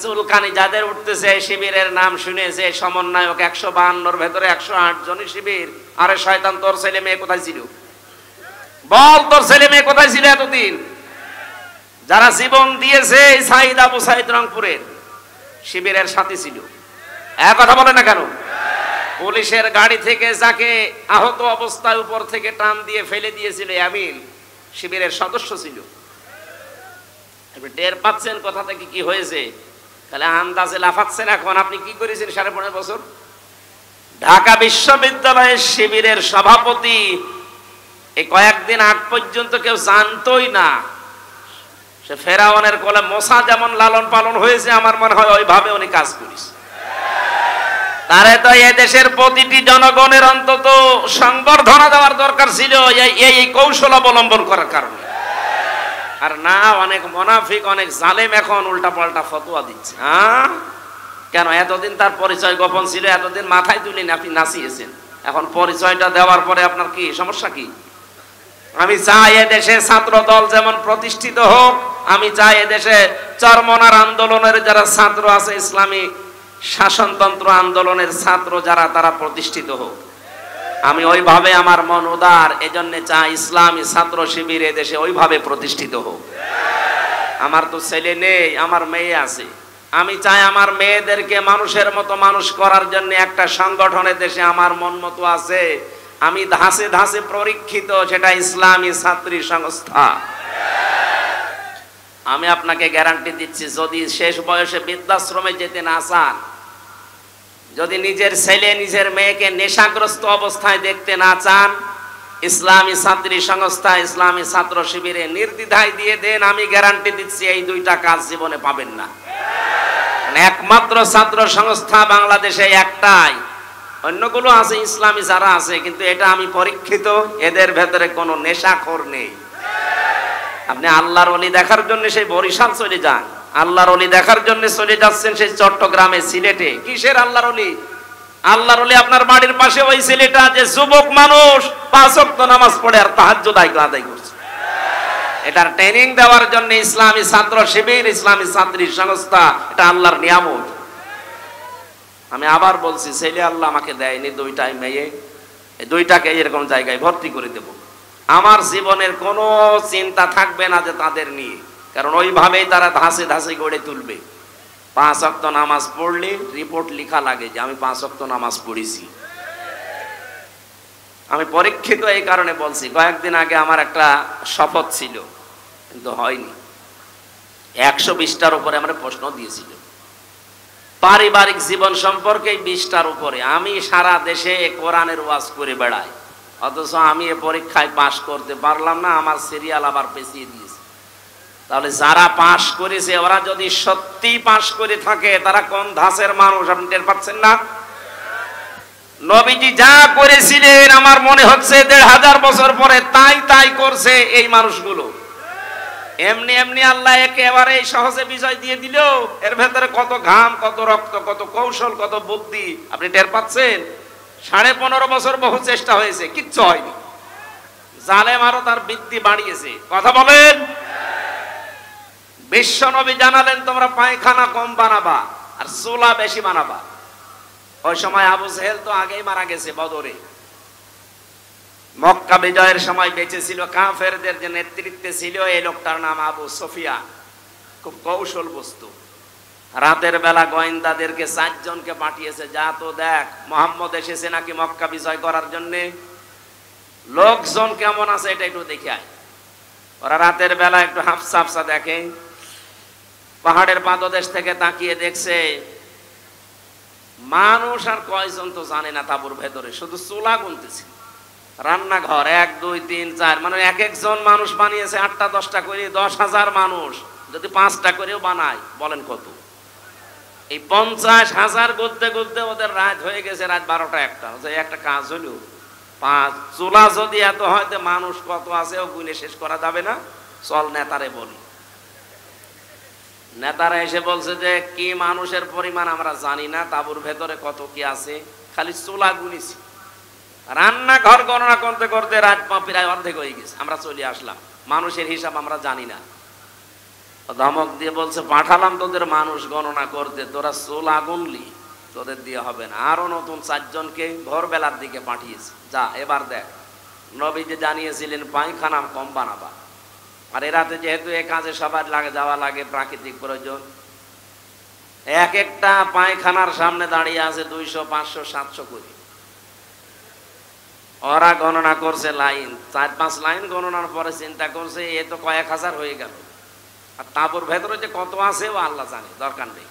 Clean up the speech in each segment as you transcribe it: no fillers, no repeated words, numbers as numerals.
চুলকানি যাদের উঠতেছে শিবিরের নাম শুনেছে সমন্বয়ক 152 ভেতরে 108 জনই শিবির। আরে শয়তান, তোর ছেলে মেয়ে কোথায় ছিল? বল, তোর ছেলে মেয়ে কোথায় ছিল এতদিন? যারা জীবন দিয়েছে এই সাইদ আবু সাইদ রংপুরের শিবিরের সাথে ছিল। এক কথা বলে না কেন? পুলিশের গাড়ি থেকে যাকে আহত অবস্থায় উপর থেকে টান দিয়ে ফেলে দিয়েছিল আমিন শিবিরের সদস্য ছিল। টের পাচ্ছেন কথা থেকে কি হয়েছে? তাহলে আন্দাজে লাফাচ্ছেন। এখন আপনি কি করেছেন 15.5 বছর? ঢাকা বিশ্ববিদ্যালয়ের শিবিরের সভাপতি এই কয়েকদিন আগ পর্যন্ত কেউ জানতোই না। সে ফেরাউনের কোলে মোসা যেমন লালন পালন হয়েছে, আমার মনে হয় ওইভাবে উনি কাজ করেছে। তারে তো এই দেশের প্রতিটি জনগণের অন্তত সংবর্ধনা দেওয়ার দরকার ছিল এই কৌশল অবলম্বন করার কারণে। আর না, অনেক মুনাফিক, অনেক জালেম এখন উল্টা পাল্টা ফতোয়া দিচ্ছে। কেন? এতদিন তার পরিচয় গোপন ছিল, এতদিন মাথায় তুলে আপনি নাচিয়েছেন। এখন পরিচয়টা দেওয়ার পরে আপনার কি সমস্যা? কি আমি চাই এদেশে ছাত্র দল যেমন প্রতিষ্ঠিত হোক, আমি চাই এদেশে চরমনার আন্দোলনের যারা ছাত্র আছে, ইসলামী শাসনতন্ত্র আন্দোলনের ছাত্র যারা, তারা প্রতিষ্ঠিত হোক। আমি ওইভাবে, আমার মন উদার, এজন্য চাই ইসলামী ছাত্র শিবির এদেশে ওইভাবে প্রতিষ্ঠিত হোক। আমার তো ছেলে নেই, আমার মেয়ে আছে। আমি চাই আমার মেয়েদেরকে মানুষের মতো মানুষ করার জন্য একটা সংগঠনের দেশে আমার মন মতো আছে। আমি ধাসে ধাসে পরীক্ষিত, সেটা ইসলামী ছাত্রী সংস্থা। আমি আপনাকে গ্যারান্টি দিচ্ছি, যদি শেষ বয়সে বৃদ্ধাশ্রমে যেতে না চান, যদি নিজের ছেলে নিজের মেয়েকে নেশাগ্রস্ত অবস্থায় দেখতে না চান, ইসলামী ছাত্রী সংস্থা ইসলামী ছাত্র শিবিরে নির্দ্বিধায় দিয়ে দেন। আমি গ্যারান্টি দিচ্ছি এই দুইটা কাজ জীবনে পাবেন না। একমাত্র ছাত্র সংস্থা বাংলাদেশে একটাই, অন্যগুলো আছে ইসলামী যারা আছে, কিন্তু এটা আমি পরীক্ষিত, এদের ভেতরে কোনো নেশাখোর নেই। আপনি আল্লাহর ওলি দেখার জন্য সেই বরিশাল চলে যান, আল্লাহর ওলি দেখার জন্য চলে যাচ্ছেন সেই চট্টগ্রামে, সিলেটে। কিসের আল্লাহর ওলি? আল্লাহর ওলি আপনার বাড়ির পাশে ওই ছেলেটা যে যুবক মানুষ 5 ওয়াক্ত নামাজ পড়ে আর তাহাজ্জুদ আদায় করছে। এটার ট্রেনিং দেওয়ার জন্য ইসলামী ছাত্র শিবির, ইসলামী ছাত্রী সংস্থা, এটা আল্লাহর নিয়ামত। আমি আবার বলছি, ছেলে আল্লাহ আমাকে দেয়নি, দুইটাই মেয়ে, এই দুইটাকে এরকম জায়গায় ভর্তি করে দেব। আমার জীবনের কোনো চিন্তা থাকবে না যে তাদের নিয়ে, কারণ ওইভাবেই তারা ধাসে ধাসে গড়ে তুলবে। 5 ওয়াক্ত নামাজ পড়লে রিপোর্ট লেখা লাগে যে আমি 5 ওয়াক্ত নামাজ পড়েছি। আমি পরীক্ষিত এই কারণে বলছি, কয়েকদিন আগে আমার একটা শপথ ছিল, কিন্তু হয়নি। 120টার উপরে আমরা প্রশ্ন দিয়েছিল পারিবারিক জীবন সম্পর্কে, 20টার উপরে। আমি সারা দেশে কোরআনের ওয়াজ করে বেড়াই, অথচ আমি এ পরীক্ষায় পাশ করতে পারলাম না। আমার সিরিয়াল আবার পেছিয়ে দিয়েছে। তাহলে যারা পাশ করেছে ওরা যদি সত্যি পাশ করে থাকে, তারা কোন ধাঁচের মানুষ আপনি টের পাচ্ছেন না? নবীজি যা করেছিলেন আমার মনে হচ্ছে 1500 বছর পরে তাই করছে এই মানুষগুলো। এমনি এমনি আল্লাহ একেবারে সহজে বিজয় দিয়ে দিল। এর ভেতরে কত ঘাম, কত রক্ত, কত কৌশল, কত বুদ্ধি আপনি টের পাচ্ছেন? 15.5 বছর বহু চেষ্টা হয়েছে, কিচ্ছু হয়নি। জালেম আরো তার বৃদ্ধি বাড়িয়েছে। কথা বলেন। বিশ্ব নবী জানালেন তোমরা পায়খানা কম বানাবা আর চুলা বেশি বানাবা। ওই সময় আবু জেহেল তো আগেই মারা গেছে বদরে। মক্কা বিজয়ের সময় বেঁচে ছিল, কাফেরদের যে নেতৃত্বে ছিল এই লোকটার নাম আবু সুফিয়ান। খুব কৌশল বস্তু। রাতের বেলা গোয়েন্দাদেরকে 4 জনকে পাঠিয়েছে, যা তো দেখ মুহাম্মদ এসেছে নাকি মক্কা বিজয় করার জন্য, লোকজন কেমন আছে এটা একটু দেখে আয়। ওরা রাতের বেলা একটু হাফসা দেখে, পাহাড়ের পাদদেশ থেকে তাকিয়ে দেখছে মানুষ আর কয়জন তো জানে না তাঁবুর ভেতরে, শুধু চুলা গুনতেছে। রান্নাঘর 1 2 3 4, মানে এক একজন মানুষ বানিয়েছে 8টা 10টা করে। 10,000 মানুষ যদি 5টা করেও বানায়, বলেন কত? এই 50,000 করতে করতে ওদের রাত হয়ে গেছে, রাত 12টা 1টা। একটা কাজ হলো, 5 চুলা যদি এত হয় তো মানুষ কত আছে ও গুনে শেষ করা যাবে না। চল নেতারে বলি। নেতারা এসে বলছে যে কি মানুষের পরিমাণ আমরা জানি না, তাঁবুর ভেতরে কত কি আছে, খালি চুলা গুনেছি। রান্নাঘর গণনা করতে করতে রাত প্রায় অর্ধেক হয়ে গেছে। আমরা চলে আসলাম, মানুষের হিসাব আমরা জানি না। ধমক দিয়ে বলছে, পাঠালাম তোদের মানুষ গণনা করতে, তোরা চুল আগুনলি, তোদের দিয়ে হবে না। আরো নতুন 4 জনকে ভোরবেলার দিকে পাঠিয়েছে, যা এবার দেখ। নবী যে জানিয়েছিলেন পায়খানা কম বানাবা, আর এরাতে যেহেতু এ কাজে সবার লাগে যাওয়া লাগে, প্রাকৃতিক প্রয়োজন, এক একটা পায়খানার সামনে দাঁড়িয়ে আছে 200, 500, 700 করে। ওরা গণনা করছে লাইন, 4-5 লাইন গণনার পরে চিন্তা করছে এ তো কয়েক হাজার হয়ে গেল, আর তারপর ভেতরে যে কত আছে ও আল্লাহ জানে, দরকার নেই।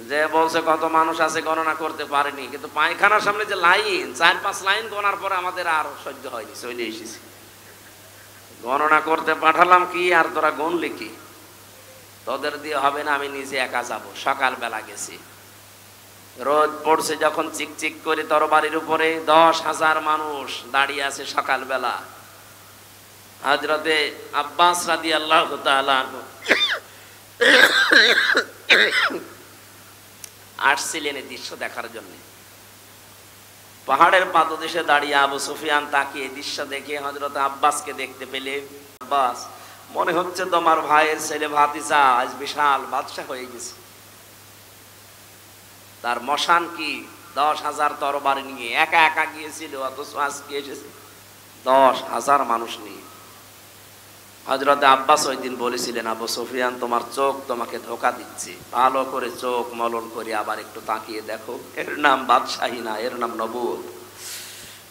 যে বলছে কত মানুষ আছে গণনা করতে পারেনি, কিন্তু পায়খানার সামনে যে লাইন, 4-5 লাইন গণার পরে আমাদের আর সহ্য হয়নি, চলে এসেছি। গণনা করতে পাঠালাম কি, আর তোরা গণলি কি? তোদের দিয়ে হবে না, আমি নিজে একা যাবো। সকালবেলা গেছি, রোদ পড়ছে যখন, চিকচিক করে তরবারির উপরে 10,000 মানুষ দাঁড়িয়ে আছে সকালবেলা। হযরতে আব্বাস রাদিয়াল্লাহু তাআলা আসছিলেন এই দৃশ্য দেখার জন্য। পাহাড়ের পাদদেশে দাঁড়িয়ে আবু সুফিয়ান তাকিয়ে দৃশ্য দেখে হযরত আব্বাসকে দেখতে পেলে, আব্বাস, মনে হচ্ছে তোমার ভাইয়ের ছেলে ভাতিজা আজ বিশাল বাদশা হয়ে গেছে। তার মশান কি 10,000 তরবারি নিয়ে একা একা গিয়েছিল, অথচ আজকে এসেছে 10,000 মানুষ নিয়ে। হযরত আব্বাস ওই দিন বলেছিলেন, আবু সুফিয়ান, তোমার চোখ তোমাকে ধোঁকা দিচ্ছে, ভালো করে চোখ মলন করে আবার একটু তাকিয়ে দেখো, এর নাম বাদশাহী না, এর নাম নবুয়ত।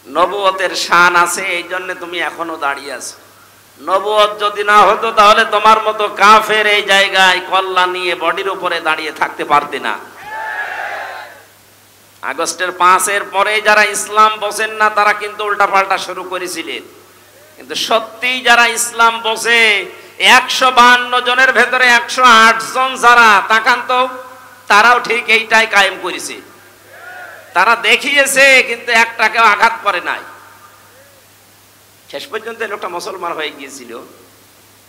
নবুয়তের শান আছে, এই জন্য তুমি এখনো দাঁড়িয়ে আছো। নবুয়ত যদি না হতো তাহলে তোমার মতো কাফের এই জায়গায় কল্লা নিয়ে বডির উপরে দাঁড়িয়ে থাকতে পারতে না। আগস্টের 5-এর পরে যারা ইসলাম বোঝেন না তারা কিন্তু উল্টাপাল্টা শুরু করেছিলেন, কিন্তু সত্যিই যারা ইসলাম বোঝে, 152 জনের ভেতরে 108 জন যারা, তাকান তো, তারাও ঠিক এইটাই কায়েম করেছে। তারা দেখিয়েছে, কিন্তু একটাকেও আঘাত করে নাই। শেষ পর্যন্ত লোকটা মুসলমান হয়ে গিয়েছিল।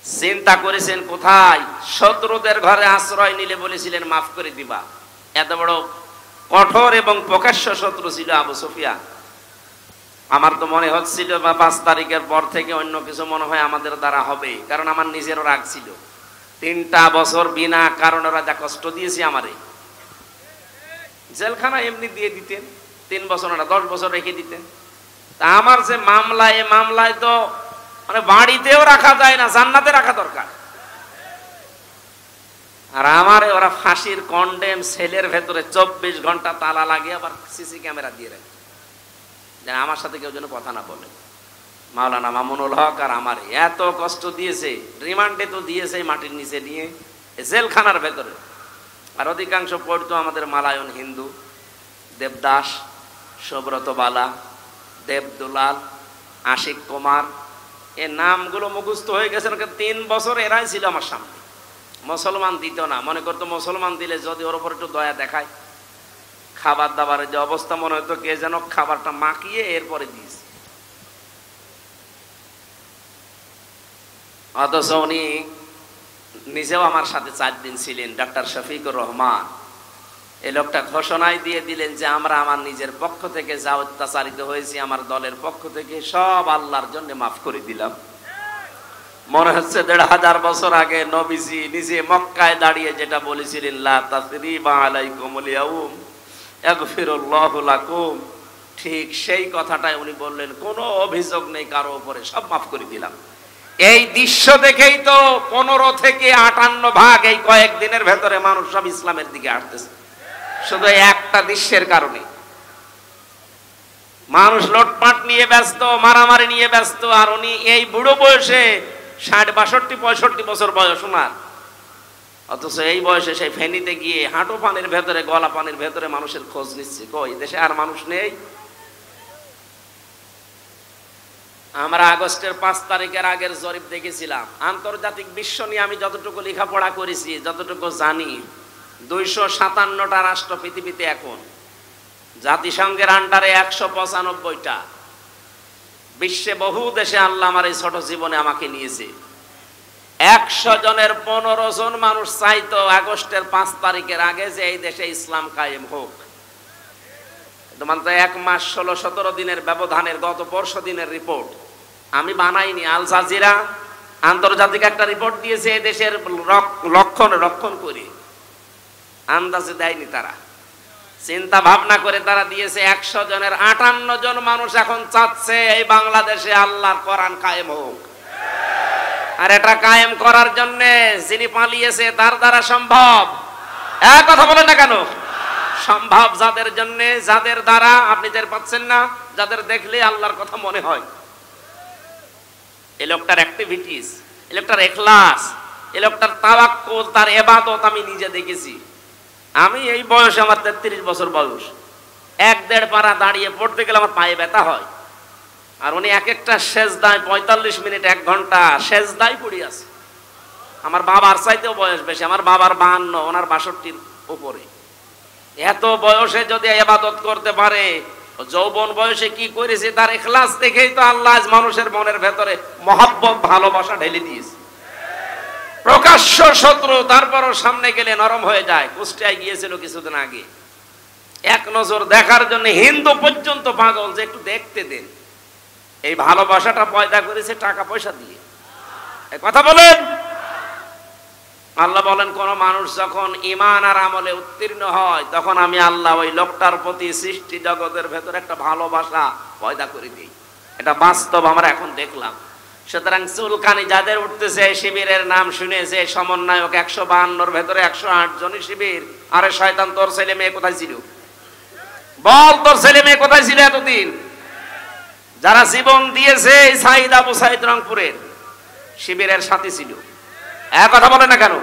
চিন্তা করেছেন কোথায়? শত্রুদের ঘরে আশ্রয় নিলে বলেছিলেন মাফ করে দিবা। এত বড় কঠোর এবং প্রকাশ্য শত্রু ছিল আবু সুফিয়ান। আমার তো মনে হচ্ছিল 5 তারিখের পর থেকে অন্য কিছু মনে হয় আমাদের দ্বারা হবে, কারণ আমার নিজেরও রাগ ছিল। 3টা বছর বিনা কারণে ওরা যা কষ্ট দিয়েছে আমারে, জেলখানা এমনি দিয়ে দিতেন, 3 বছর না 10 বছর রেখে দিতেন। তা আমার যে মামলা, এই মামলায় তো মানে বাড়িতেও রাখা যায় না, জান্নাতে রাখা দরকার। আর আমারে ওরা ফাঁসির কন্ডেম সেলের ভেতরে 24 ঘন্টা তালা লাগিয়ে আবার সিসি ক্যামেরা দিয়ে রাখে, যেন আমার সাথে কেউ যেন কথা না বলে। মাওলানা মামুনুল হক আর আমার এত কষ্ট দিয়েছে, রিমান্ডে তো দিয়েছে মাটির নিচে নিয়ে, জেলখানার ভেতরে। আর অধিকাংশ পড়তো আমাদের মালায়ন হিন্দু, দেবদাস, সুব্রত বালা, দেবদুলাল, আশিক কুমার, এ নামগুলো মুখস্থ হয়ে গেছে। 3 বছর এরাই ছিল আমার সামনে। মুসলমান দিত না, মনে করতো মুসলমান দিলে যদি ওর উপর একটু দয়া দেখায়, খাবার দাবারের যে অবস্থা মনে হতো কে যেন খাবারটা মাখিয়ে এরপরে দিয়েছে। অথচ উনি নিজেও আমার সাথে 4 দিন ছিলেন, ডাক্তার শফিকুর রহমান। এই লোকটা ঘোষণায় দিয়ে দিলেন যে আমরা আমার নিজের পক্ষ থেকে যা অত্যাচারিত হয়েছি, আমার দলের পক্ষ থেকে সব আল্লাহর জন্য মাফ করে দিলাম। মনে হচ্ছে 1500 বছর আগে নবীজি নিজে মক্কায় দাঁড়িয়ে যেটা বলেছিলেন, লা তাসরিবা আলাইকুমুল ইয়াউম ইয়াগফিরুল্লাহু লাকুম, ঠিক সেই কথাটাই উনি বললেন, কোনো অভিযোগ নেই কারো উপরে, সব মাফ করে দিলাম। এই দৃশ্য দেখেই তো 15 থেকে 58 ভাগ এই কয়েকদিনের ভেতরে মানুষ সব ইসলামের দিকে আসতেছে, শুধু একটা দৃশ্যের কারণে। মানুষ লুটপাট নিয়ে ব্যস্ত, মারামারি নিয়ে ব্যস্ত, আর উনি এই বুড়ো বয়সে 60, 62, 65 বছর বয়স ওনার, অথচ এই বয়সে সেই ফেনীতে গিয়ে হাঁটু পানির ভেতরে, গলা পানির ভেতরে মানুষের খোঁজ নিচ্ছে। কই দেশে আর মানুষ নেই? আমরা আগস্টের 5 তারিখের আগের জরিপ দেখেছিলাম। আন্তর্জাতিক বিশ্ব নিয়ে আমি যতটুকু লেখাপড়া করেছি, যতটুকু জানি, 257টা রাষ্ট্র পৃথিবীতে এখন, জাতিসংঘের আন্ডারে 195টা। বিশ্বে বহু দেশে আল্লাহ আমার এই ছোট জীবনে আমাকে নিয়েছে। 100 জনের 15 জন মানুষ চাইতো আগস্টের 5 তারিখের আগে যে এই দেশে ইসলাম কায়েম হোক। মাত্র 1 মাস 16-17 দিনের ব্যবধানের গত পরশু দিনের রিপোর্ট আমি বানাইনি, আল জাজিরা আন্তর্জাতিক একটা রিপোর্ট দিয়েছে দেশের রক্ষণ করে, আন্দাজে দেয়নি তারা, চিন্তা ভাবনা করে তারা দিয়েছে। 100 জনের 58 জন মানুষ এখন চাচ্ছে এই বাংলাদেশে আল্লাহর কোরআন কায়েম হোক। আর এটা কায়েম করার জন্য যিনি পালিয়েছে তার দ্বারা সম্ভব? এক কথা বলেন না কেন? সম্ভব যাদের জন্য, যাদের দ্বারা আপনি টের পাচ্ছেন না, যাদের দেখলে আল্লাহর কথা মনে হয়। এই লোকটার অ্যাক্টিভিটিস, এই লোকটার ইখলাস, এই লোকটার তাওয়াক্কুল, তার ইবাদত আমি নিজে দেখেছি। আমি এই বয়সে, আমার 33 বছর বয়স, 1-1.5 পারা দাঁড়িয়ে পড়তে গেলে আমার পায়ে ব্যথা হয়। আর উনি এক একটা সেজদায় 45 মিনিট 1 ঘন্টা সেজদায় পড়ে আছে। আমার বাবার চাইতেও বয়স বেশি, আমার বাবার 52, ওনার 62-র উপরে। এত বয়সে যদি ইবাদত করতে পারে, যৌবন বয়সে কি করেছে তার ইখলাস দেখেই তো আল্লাহ আজ মানুষের মনের ভেতরে মহব্বত, ভালোবাসা ঢেলে দিয়েছে। প্রকাশ্য শত্রু, তারপরও সামনে গেলে নরম হয়ে যায়। কুষ্টিয়ায় গিয়েছিল কিছুদিন আগে, এক নজর দেখার জন্য হিন্দু পর্যন্ত পাগল যে একটু দেখতে দেন। এই ভালোবাসাটা পয়দা করেছে টাকা পয়সা দিয়ে। এই কথা বলেন। আল্লাহ বলেন, কোন মানুষ যখন ঈমান আর আমলে উত্তীর্ণ হয় তখন আমি আল্লাহ ওই লোকটার প্রতি সৃষ্টি জগতের ভেতরে একটা ভালোবাসা পয়দা করে দিই। এটা বাস্তব আমরা এখন দেখলাম। সুতরাং চুলকানি যাদের উঠতেছে, শিবিরের নাম শুনেছে, সমন্বয়ক 152-র ভেতরে 108 জনই শিবির। আরে শয়তান, তোর ছেলে মেয়ে কোথায় ছিল? বল, তোর ছেলে মেয়ে কোথায় ছিল এতদিন? যারা জীবন দিয়েছে সাইদ আবু সাইদ রংপুরের শিবিরের সাথে ছিল। এক কথা বলে না কেন?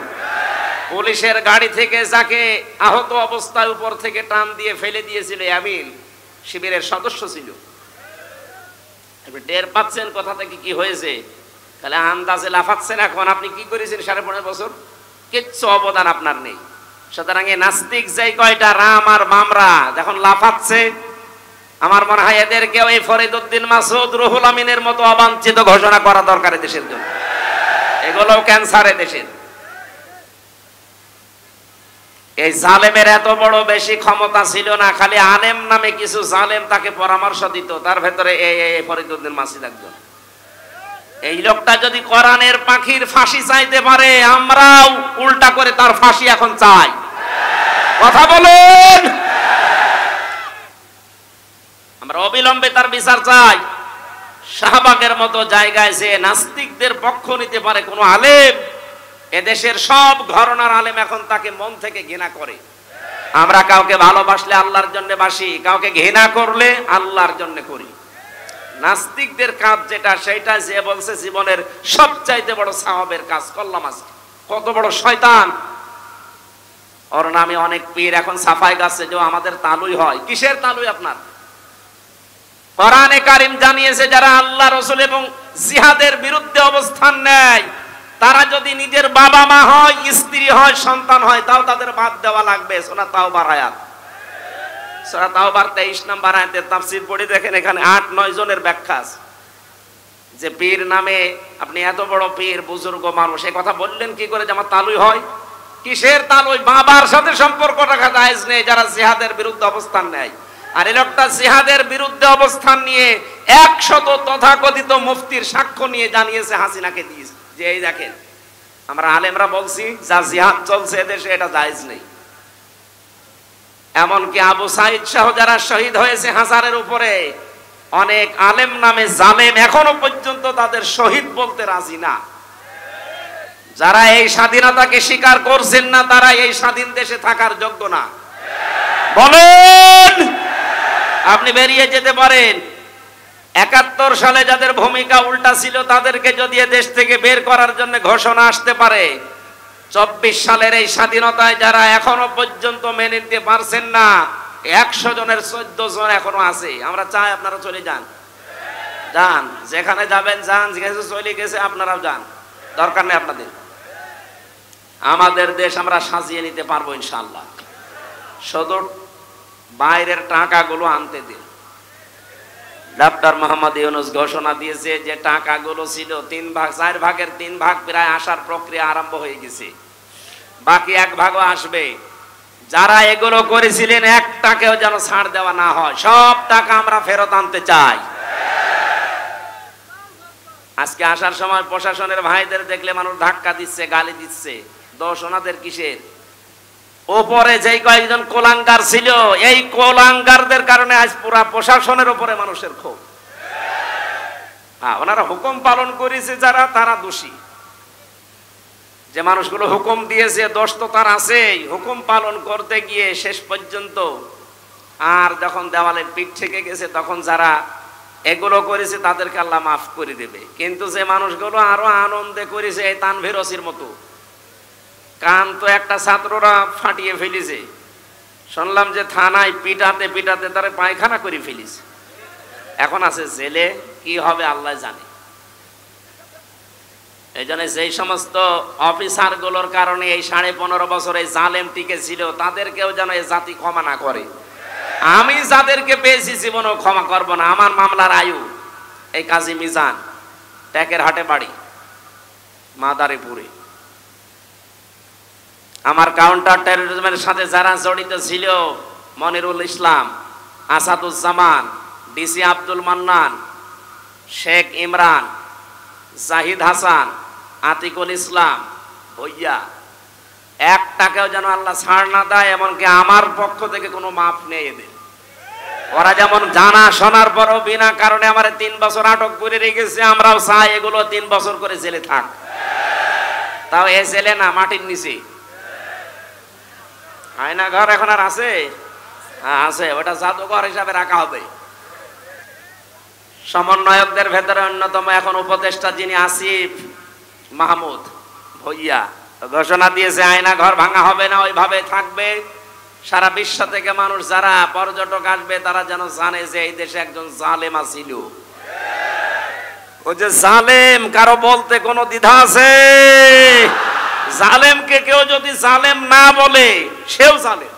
পুলিশের গাড়ি থেকে যাকে আহত অবস্থায় উপর থেকে টান দিয়ে ফেলে দিয়েছিল আমিন, শিবিরের সদস্য ছিল। টের পাচ্ছেন কথা থেকে কি হয়েছে? তাহলে আন্দাজে লাফাচ্ছেন এখন। আপনি কি করেছেন 15.5 বছর? কিচ্ছু অবদান আপনার নেই। সুতরাং এই নাস্তিক যেই কয়টা রাম আর মামরা যখন লাফাচ্ছে, আমার মনে হয় এদেরকেও এই ফরিদউদ্দিন মাসুদ, রুহুল আমিনের মতো অবাঞ্ছিত ঘোষণা করা দরকার দেশের জন্য। এগুলো ক্যান্সারে দেশের। এই জালেমের এত বড় বেশি ক্ষমতা ছিল না, খালি আলেম নামে কিছু জালেম তাকে পরামর্শ দিত, তার ভেতরে এই ফরিদউদ্দিন মাসুদ একজন। এই লোকটা যদি কোরআনের পাখির ফাঁসি চাইতে পারে, আমরাও উল্টা করে তার ফাঁসি এখন চাই। কথা বলেন। আমরা অবিলম্বে তার বিচার চাই। শাহবাগের মতো জায়গায় যে নাস্তিকদের পক্ষ নিতে পারে কোন আলেম, এদেশের সব ঘরানার আলেম এখন তাকে মন থেকে ঘৃণা করে। আমরা কাউকে ভালোবাসলে আল্লাহর জন্য বাসি, কাউকে ঘৃণা করলে আল্লাহর জন্য করি। নাস্তিকদের কাজ যেটা, সেটা যে বলছে জীবনের সবচাইতে বড় সাওয়াবের কাজ করলাম আজকে। কত বড় শয়তান! ওর নামে অনেক পীর এখন সাফাই গাছে যে আমাদের তালুই হয়। কিসের তালুই আপনার? কোরআনে কারীম জানিয়েছে যারা আল্লাহ রাসূল এবং জিহাদের বিরুদ্ধে অবস্থান নেয়, তারা যদি নিজের বাবা মা হয়, স্ত্রী হয়, সন্তান হয়, তাও তাদের বাদ দেওয়া লাগবে। সূরা তাওবার আয়াত, সূরা তাওবার 23 নম্বর আয়াতের তাফসীর পড়ে দেখেন, এখানে 8-9 জনের ব্যাখ্যা আছে। যে পীর নামে আপনি এত বড় পীর, বুজুর্গ মানুষ, এই কথা বললেন কি করে যে আমার তালুই হয়? কিসের তালুই? বাবার সাথে সম্পর্ক রাখা জায়েজ নেই যারা জিহাদের বিরুদ্ধে অবস্থান নেয়। আর এই লোকটা জিহাদের বিরুদ্ধে অবস্থান নিয়ে 100 তথাকথিত মুফতির সাক্ষ্য নিয়ে জানিয়েছে হাসিনাকে দিয়েছে যে এই দেখেন আমরা আলেমরা বলছি যা জিহাদ চলছে এদেশে এটা জায়েজ নেই। এমনকি আবু সাইদ সহ যারা শহীদ হয়েছে হাজারের উপরে, অনেক আলেম নামে জালেম এখনো পর্যন্ত তাদের শহীদ বলতে রাজি না। যারা এই স্বাধীনতাকে স্বীকার করছেন না, তারা এই স্বাধীন দেশে থাকার যোগ্য না। বলেন। আপনি বেরিয়ে যেতে পারেন। 71 সালে যাদের ভূমিকা উল্টা ছিল তাদেরকে যদি দেশ থেকে বের করার জন্য ঘোষণা আসতে পারে, 24 সালের এই স্বাধীনতায় যারা এখনো পর্যন্ত মেনে নিতে পারছেন না, 100 জনের 14 জন এখনো আছে। আমরা চাই আপনারা চলে যান, যান, যেখানে যাবেন যান, যেখানে চলে গেছে আপনারাও যান, দরকার নেই আপনাদের। আমাদের দেশ আমরা সাজিয়ে নিতে পারবো ইনশাআল্লাহ। শুধু বাইরের টাকাগুলো আনতে দিন। ডক্টর মোহাম্মদ ইউনূস ঘোষণা দিয়েছে যে টাকাগুলো ছিল 3 ভাগ, 4 ভাগের 3 ভাগ প্রায় আসার প্রক্রিয়া আরম্ভ হয়ে গেছে, বাকি 1 ভাগও আসবে। যারা এগুলো করেছিলেন 1 টাকাও যেন ছাড় দেওয়া না হয়, সব টাকা আমরা ফেরত আনতে চাই। আজকে আসার সময় প্রশাসনের ভাইদের দেখলে মানুষ ধাক্কা দিচ্ছে, গালি দিচ্ছে, দোষ ওনাদের কিসের? ওপরে যেই কয়েকজন কোলাঙ্গার ছিল, এই কোলাঙ্গারদের কারণে আজ পুরা প্রশাসনের উপরে মানুষের ক্ষোভ। ওনারা হুকুম পালন করেছে যারা, তারা দোষী। যে মানুষগুলো হুকুম দিয়েছে, দোষ তো তার আছেই। হুকুম পালন করতে গিয়ে শেষ পর্যন্ত আর যখন দেওয়ালে পিঠ থেকে গেছে, তখন যারা এগুলো করেছে তাদেরকে আল্লাহ মাফ করে দেবে। কিন্তু যে মানুষগুলো আরো আনন্দে করেছে, এই তানভীর ওসির মতো, কান তো একটা ছাত্ররা ফাটিয়ে ফেলেছে, শুনলাম যে থানায় পিটাতে পিটাতে তারা পায়খানা করে ফেলেছে, এখন আছে জেলে। কি হবে আল্লাহ জানে। এই জন্য যেই সমস্ত অফিসার গুলোর কারণে এই 15.5 বছর এই জালেম টিকে ছিল, তাদেরকেও যেন এই জাতি ক্ষমা না করে। আমি যাদেরকে পেয়েছি জীবনেও ক্ষমা করব না। আমার মামলার আয়ু এই কাজী মিজান, ট্যাকের হাটে বাড়ি, মাদারীপুরে। আমার কাউন্টার টেরোরিজমের সাথে যারা জড়িত ছিল, মনিরুল ইসলাম, আসাদুজ্জামান, ডিসি আব্দুল মান্নান, শেখ ইমরান, জাহিদ হাসান, আতিকুল ইসলাম, ভইয়া, একটাকেও যেন আল্লাহ ছাড় না দেয়। এমনকি আমার পক্ষ থেকে কোনো মাফ নেই এদের। ওরা যেমন জানা শোনার পরও বিনা কারণে আমার 3 বছর আটক করে রেখেছে, আমরাও চাই এগুলো 3 বছর করে জেলে থাক। তাও এ জেলে না, মাটির নিচে। আয়না ঘর এখন আর আছে? হ্যাঁ আছে, ওটা জাদুঘর হিসাবে রাখা হবে। সমন্বয়কদের ভেতরে অন্যতম এখন উপদেষ্টা যিনি আসিফ মাহমুদ ভইয়া ঘোষণা দিয়েছে, আয়না ঘর ভাঙা হবে না, ওইভাবে থাকবে। সারা বিশ্ব থেকে মানুষ যারা পর্যটক আসবে, তারা যেন জানে যে এই দেশে একজন জালেম ছিল। ও যে জালেম, কারো বলতে কোনো দ্বিধা আছে? জালেমকে কেউ যদি জালেম না বলে, সেও জালেম।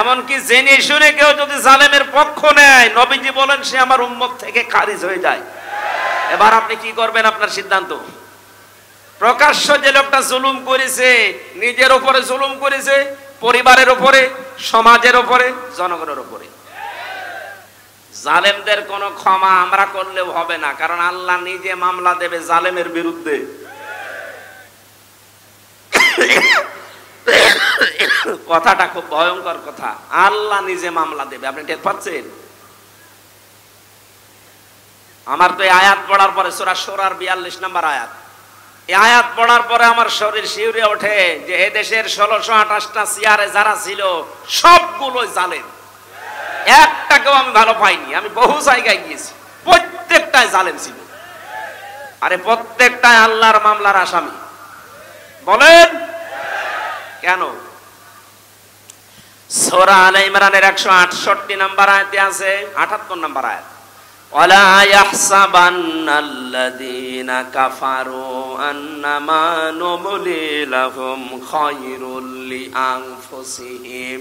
এমনকি জেনে শুনে কেউ যদি জালেমের পক্ষ নেয়, নবীজি বলেন সে আমার উম্মত থেকে খারিজ হয়ে যায়। এবার আপনি কি করবেন? আপনার সিদ্ধান্ত। প্রকাশ্য যে লোকটা জুলুম করেছে, নিজের উপরে জুলুম করেছে, পরিবারের উপরে, সমাজের উপরে, জনগণের উপরে, জালেমদের কোনো ক্ষমা আমরা করলেও হবে না, কারণ আল্লাহ নিজে মামলা দেবে জালেমের বিরুদ্ধে। কথাটা খুব ভয়ঙ্কর কথা। আল্লাহ নিজে মামলা দেবে, আপনি টের পাচ্ছেন? আমার তো এই আয়াত পড়ার পরে, সূরা শুরার 42 নম্বর আয়াত, এই আয়াত পড়ার পরে আমার শরীর শিউরে ওঠে যে এ দেশের 1628টা চেয়ারে যারা ছিল সবগুলো জালেম। একটাকেও আমি ভালো পাইনি। আমি বহু জায়গায় গিয়েছি, প্রত্যেকটাই জালেম ছিল। আরে প্রত্যেকটাই আল্লাহর মামলার আসামি। বলেন কেন? সূরা আলে ইমরানের 168 নম্বর আয়াতে আছে, 78 নম্বর আয়াত, ওয়ালা ইয়াহসাবান্নাল্লাযীনা কাফারু আন্নামা নুমলি লাহুম খায়রুল লিআনফুসিহিম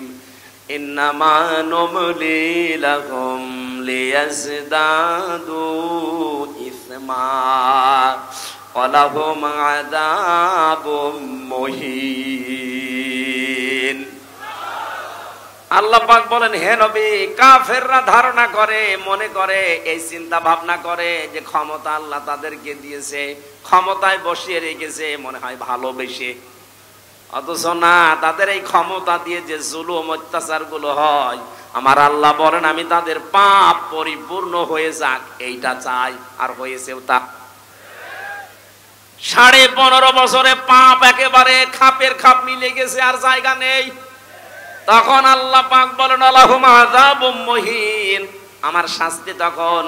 ইন্নামা নুমলি লাহুম লিয়াজদাদু ইসমা ওয়ালাহুম আযাবুম মুহিন। আল্লাহ পাক বলেন, হে নবী, কাফেররা ধারণা করে, মনে করে, এই চিন্তা ভাবনা করে যে ক্ষমতা আল্লাহ তাদেরকে দিয়েছে, ক্ষমতায় বসিয়ে রেখেছে মনে হয় ভালোবেসে। অথচ না, তাদের এই ক্ষমতা দিয়ে যে জুলুম অত্যাচার গুলো হয়, আমার আল্লাহ বলেন আমি তাদের পাপ পরিপূর্ণ হয়ে যাক এইটা চাই, আর হয়েছেও তা। 15.5 বছরে পাপ একেবারে খাপের খাপ মিলে গেছে, আর জায়গা নেই। তখন আল্লাহ পাক বলেন আলাহুম আযাবুম মুহিন, আমার শাস্তি তখন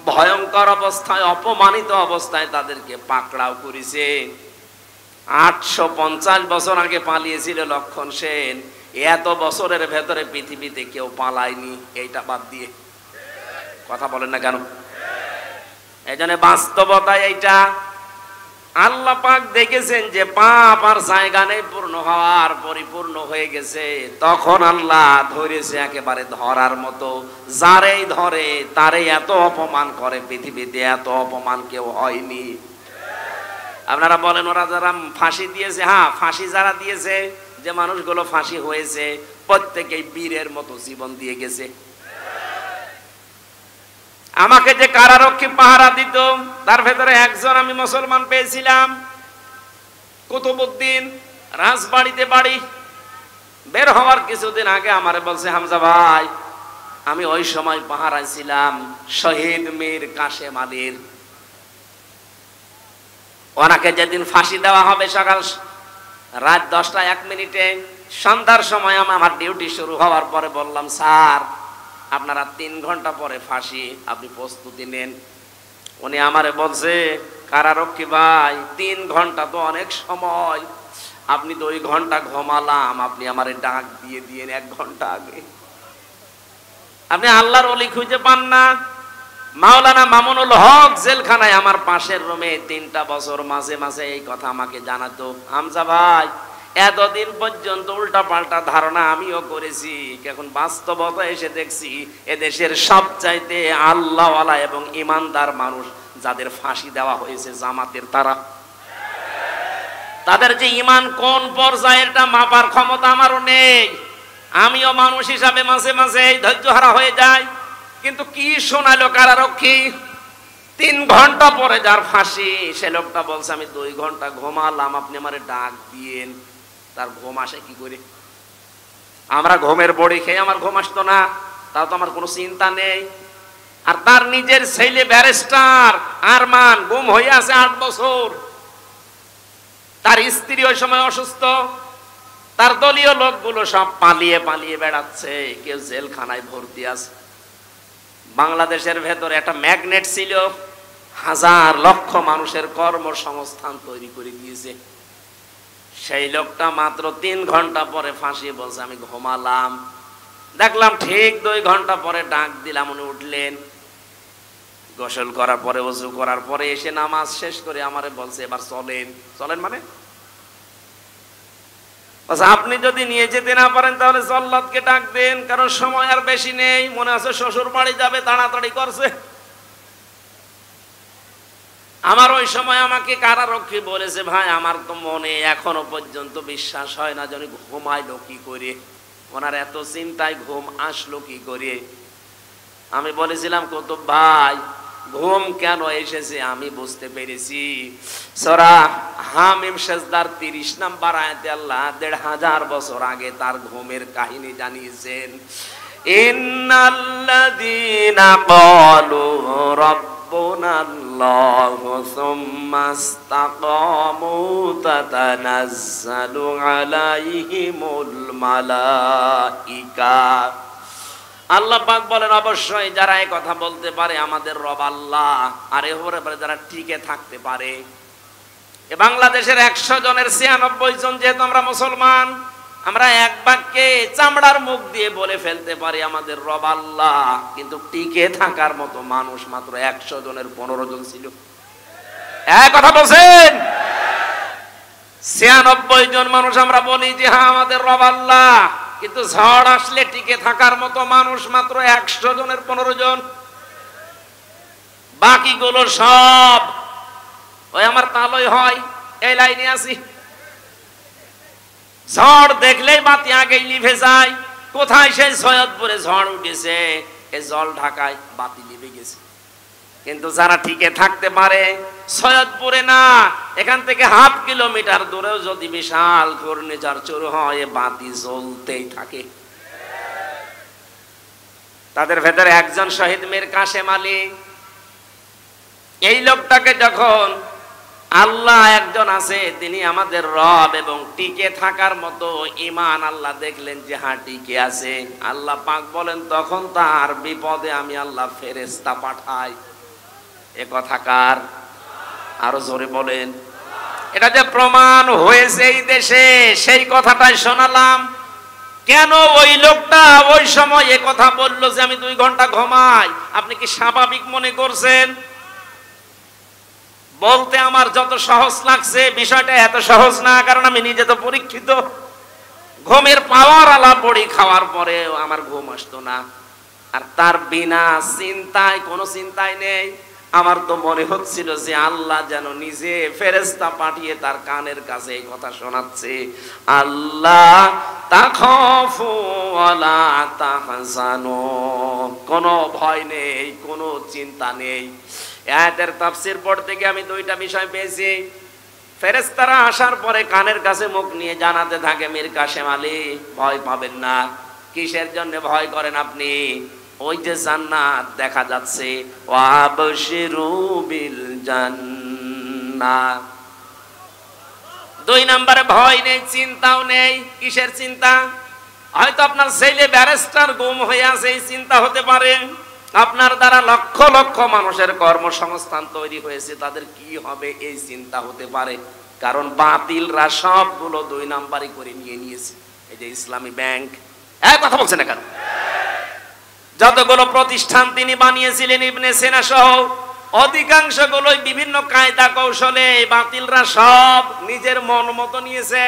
ভয়ঙ্কর অবস্থায়, অপমানিত অবস্থায় তাদেরকে পাকড়াও করেছে। 850 বছর আগে পালিয়েছিল লক্ষণ সেন, এত বছরের ভেতরে পৃথিবীতে কেউ পালায়নি, এইটা বাদ দিয়ে। কথা বলেন না কেন? এই জন্য বাস্তবতায় এইটা আল্লাহ পাক দেখেছেন যে পাপ আর জায়গা নেই পূর্ণ হওয়ার, পরিপূর্ণ হয়ে গেছে। তখন আল্লাহ ধরেছে একেবারে ধরার মতো। যারেই ধরে তারে এত অপমান করে, পৃথিবীতে এত অপমান কেউ হয়নি। আপনারা বলেন ওরা যারা ফাঁসি দিয়েছে, হ্যাঁ ফাঁসি যারা দিয়েছে, যে মানুষগুলো ফাঁসি হয়েছে প্রত্যেকেই বীরের মতো জীবন দিয়ে গেছে। আমাকে যে কারারক্ষী পাহারা দিত তার ভেতরে একজন আমি মুসলমান পেয়েছিলাম, কুতুবউদ্দিন, রাজবাড়িতে বাড়ি। বের হওয়ার কিছুদিন আগে আমারে বলছে, হামজা ভাই, আমি ওই সময় পাহারায় ছিলাম শহীদ মীর কাশেম আলীর। ওনাকে যেদিন ফাঁসি দেওয়া হবে সকাল রাত 10টা 1 মিনিটে, সন্ধ্যার সময় আমার ডিউটি শুরু হওয়ার পরে বললাম, স্যার আপনারা 3 ঘন্টা পরে ফাঁসি, আপনি প্রস্তুতি নেন। উনি আমারে বলছে, কারারক্ষী ভাই, 3 ঘন্টা তো অনেক সময়, আপনি 2 ঘন্টা ঘুমালাম, আপনি আমারে ডাক দিয়ে দিয়েন 1 ঘন্টা আগে। আপনি আল্লাহর ওলি খুঁজে পান না? মাওলানা মামুনুল হক জেলখানায় আমার পাশের রুমে 3টা বছর মাঝে মাঝে এই কথা আমাকে জানাতো, হামজা ভাই, এতদিন পর্যন্ত উল্টা পাল্টা ধারণা আমিও করেছি, এখন বাস্তবতা এসে দেখছি এদেশের সবচাইতে আল্লাহওয়ালা এবং ইমানদার মানুষ যাদের ফাঁসি দেওয়া হয়েছে জামাতের, তাদের যে ইমান কোন পর্যায়ে এটা মাপার ক্ষমতা আমারও নেই। আমিও মানুষ হিসাবে মাঝে মাঝে ধৈর্যহারা হয়ে যায়। কিন্তু কি শোনালো কারারক্ষী, 3 ঘন্টা পরে যার ফাঁসি, সে লোকটা বলছে আমি 2 ঘন্টা ঘুমালাম, আপনি আমারে ডাক দিয়েন। তার ঘুম আসে কি করে? আমরা ঘুমের বড়ি খেয়ে আমার ঘুম আসতো না, তাও তো আমার কোনো চিন্তা নেই। আর তার নিজের ছেলে ব্যারিস্টার আরমান গুম হয়ে আছে 8 বছর। তার স্ত্রী ওই সময় অসুস্থ, তার দলীয় লোকগুলো সব পালিয়ে পালিয়ে বেড়াচ্ছে, কেউ জেলখানায় ভর্তি আছে। বাংলাদেশের ভেতরে একটা ম্যাগনেট ছিল, হাজার লক্ষ মানুষের কর্মসংস্থান তৈরি করে দিয়েছে। সেই লোকটা মাত্র 3 ঘন্টা পরে ফাঁসি বলছে আমি ঘুমালাম। দেখলাম ঠিক 2 ঘন্টা পরে ডাক দিলাম, উনি উঠলেন, গোসল করার পরে ওযু করার পরে এসে নামাজ শেষ করে আমারে বলছে এবার চলেন। চলেন মানে আপনি যদি নিয়ে যেতে না পারেন তাহলে জল্লাদকে ডাক দেন, কারণ সময় আর বেশি নেই, মনে আছে শ্বশুর বাড়ি যাবে, তাড়াতাড়ি করছে। আমার ওই সময় আমাকে কারারক্ষী বলেছে, ভাই আমার তো মনে এখনো পর্যন্ত বিশ্বাস হয় না যে উনি ঘুমাইলো কি করে, ওনার এত চিন্তায় ঘুম আসলো কি করে। আমি বলেছিলাম, কুতুব ভাই, ঘুম কেন এসেছে আমি বুঝতে পেরেছি। সূরা হামিম সিজদার 30 নম্বর আয়াতে আল্লাহ 1500 বছর আগে তার ঘুমের কাহিনী জানিয়েছেন। ইন্নাল্লাযীনা ক্বালু রাব্বুনাল্লাহু সুম্মা ইসতাকামু তাতানাজ্জালু আলাইহিমুল মালাইকা। আল্লাহ পাক বলেন, অবশ্যই যারা এই কথা বলতে পারে আমাদের রব আল্লাহ, আর এর উপরে যারা টিকে থাকতে পারে। এ বাংলাদেশের 100 জনের 96 জন যেহেতু আমরা মুসলমান, আমরা এক বাক্যে চামড়ার মুখ দিয়ে বলে ফেলতে পারি আমাদের রব আল্লাহ, কিন্তু টিকে থাকার মতো মানুষ মাত্র 100 জনের 15 জন ছিল। এক কথা বলছেন, 96 জন মানুষ আমরা বলি যে হ্যাঁ আমাদের রব আল্লাহ, কিন্তু ঝড় আসলে টিকে থাকার মতো মানুষ মাত্র 100 জনের 15 জন। বাকিগুলো সব ওই আমার তালই হয় এই লাইনে আছি। ঝড় দেখলেই বাতি আগেই নিভে যায়। কোথায় সেই সৈয়দপুরে ঝড় উঠেছে, এই জল ঢাকায় বাতি নিভে গেছে। কিন্তু যারা টিকে থাকতে পারে, সৈয়দপুরে না, এখান থেকে 1/2 কিলোমিটার দূরেও যদি বিশাল ঘূর্ণিঝড় শুরু হয়, বাতি জ্বলতেই থাকে। তাদের ভেতরে একজন শহীদ মীর কাশেম আলী। এই লোকটাকে যখন আল্লাহ একজন আছে, তিনি আমাদের রব, এবং টিকে থাকার মতো ঈমান আল্লাহ দেখলেন যে হ্যাঁ টিকে আছে, আল্লাহ পাক বলেন তখন তার বিপদে আমি আল্লাহ ফেরেশতা পাঠাই। এ কথা কার? আরো জোরে বলেন। এটা যে প্রমাণ হয়েছে এই দেশে, সেই কথাটাই শোনালাম। কেন ওই লোকটা ওই সময় এ কথা বললো যে আমি 2 ঘন্টা ঘুমাই? আপনি কি স্বাভাবিক মনে করছেন? বলতে আমার যত সহজ লাগছে, বিষয়টা এত সহজ না, কারণ আমি নিজে তো পরীক্ষিত। ঘুমের পাওয়ার আলা বড়ি খাওয়ার পরে আমার ঘুম আসতো না, আর তার বিনা চিন্তায়, কোনো চিন্তাই নেই। আমার তো মনে হচ্ছিল যে আল্লাহ যেন নিজে ফেরেশতা পাঠিয়ে তার কানের কাছে এই কথা শোনাচ্ছে, আল্লাহ তাখাফু ওয়ালা তাহজানু, কোনো ভয় নেই, কোনো চিন্তা নেই। আয়াতের তাফসীর পড়তে গিয়ে আমি দুইটা বিষয় পেয়েছি। ফেরেশতারা আসার পরে কানের কাছে মুখ নিয়ে জানাতে থাকে, মীর কাসেম আলী ভয় পাবেন না। কিসের জন্য ভয় করেন আপনি? ওই যে জান্নাত দেখা যাচ্ছে, ওয়াবশিরু বিল জান্নাহ। দুই নম্বরে ভয় নেই, চিন্তাও নেই। কিসের চিন্তা? হয়তো আপনার ছেলে ব্যারিস্টার গুম হয়ে আছে, এই চিন্তা হতে পারে। আপনার দ্বারা লক্ষ লক্ষ মানুষের কর্মসংস্থান তৈরি হয়েছে, তাদের কি হবে এই চিন্তা হতে পারে। কারণ বাতিলরা সবগুলো দুই নাম্বারই করে নিয়েছে। এই যে ইসলামী ব্যাংক, কথা বলছে না কেন? যতগুলো প্রতিষ্ঠান তিনি বানিয়েছিলেন ইবনে সিনা সহ, অধিকাংশ গুলোই বিভিন্ন কায়দা কৌশলে বাতিলরা সব নিজের মন মতো নিয়েছে।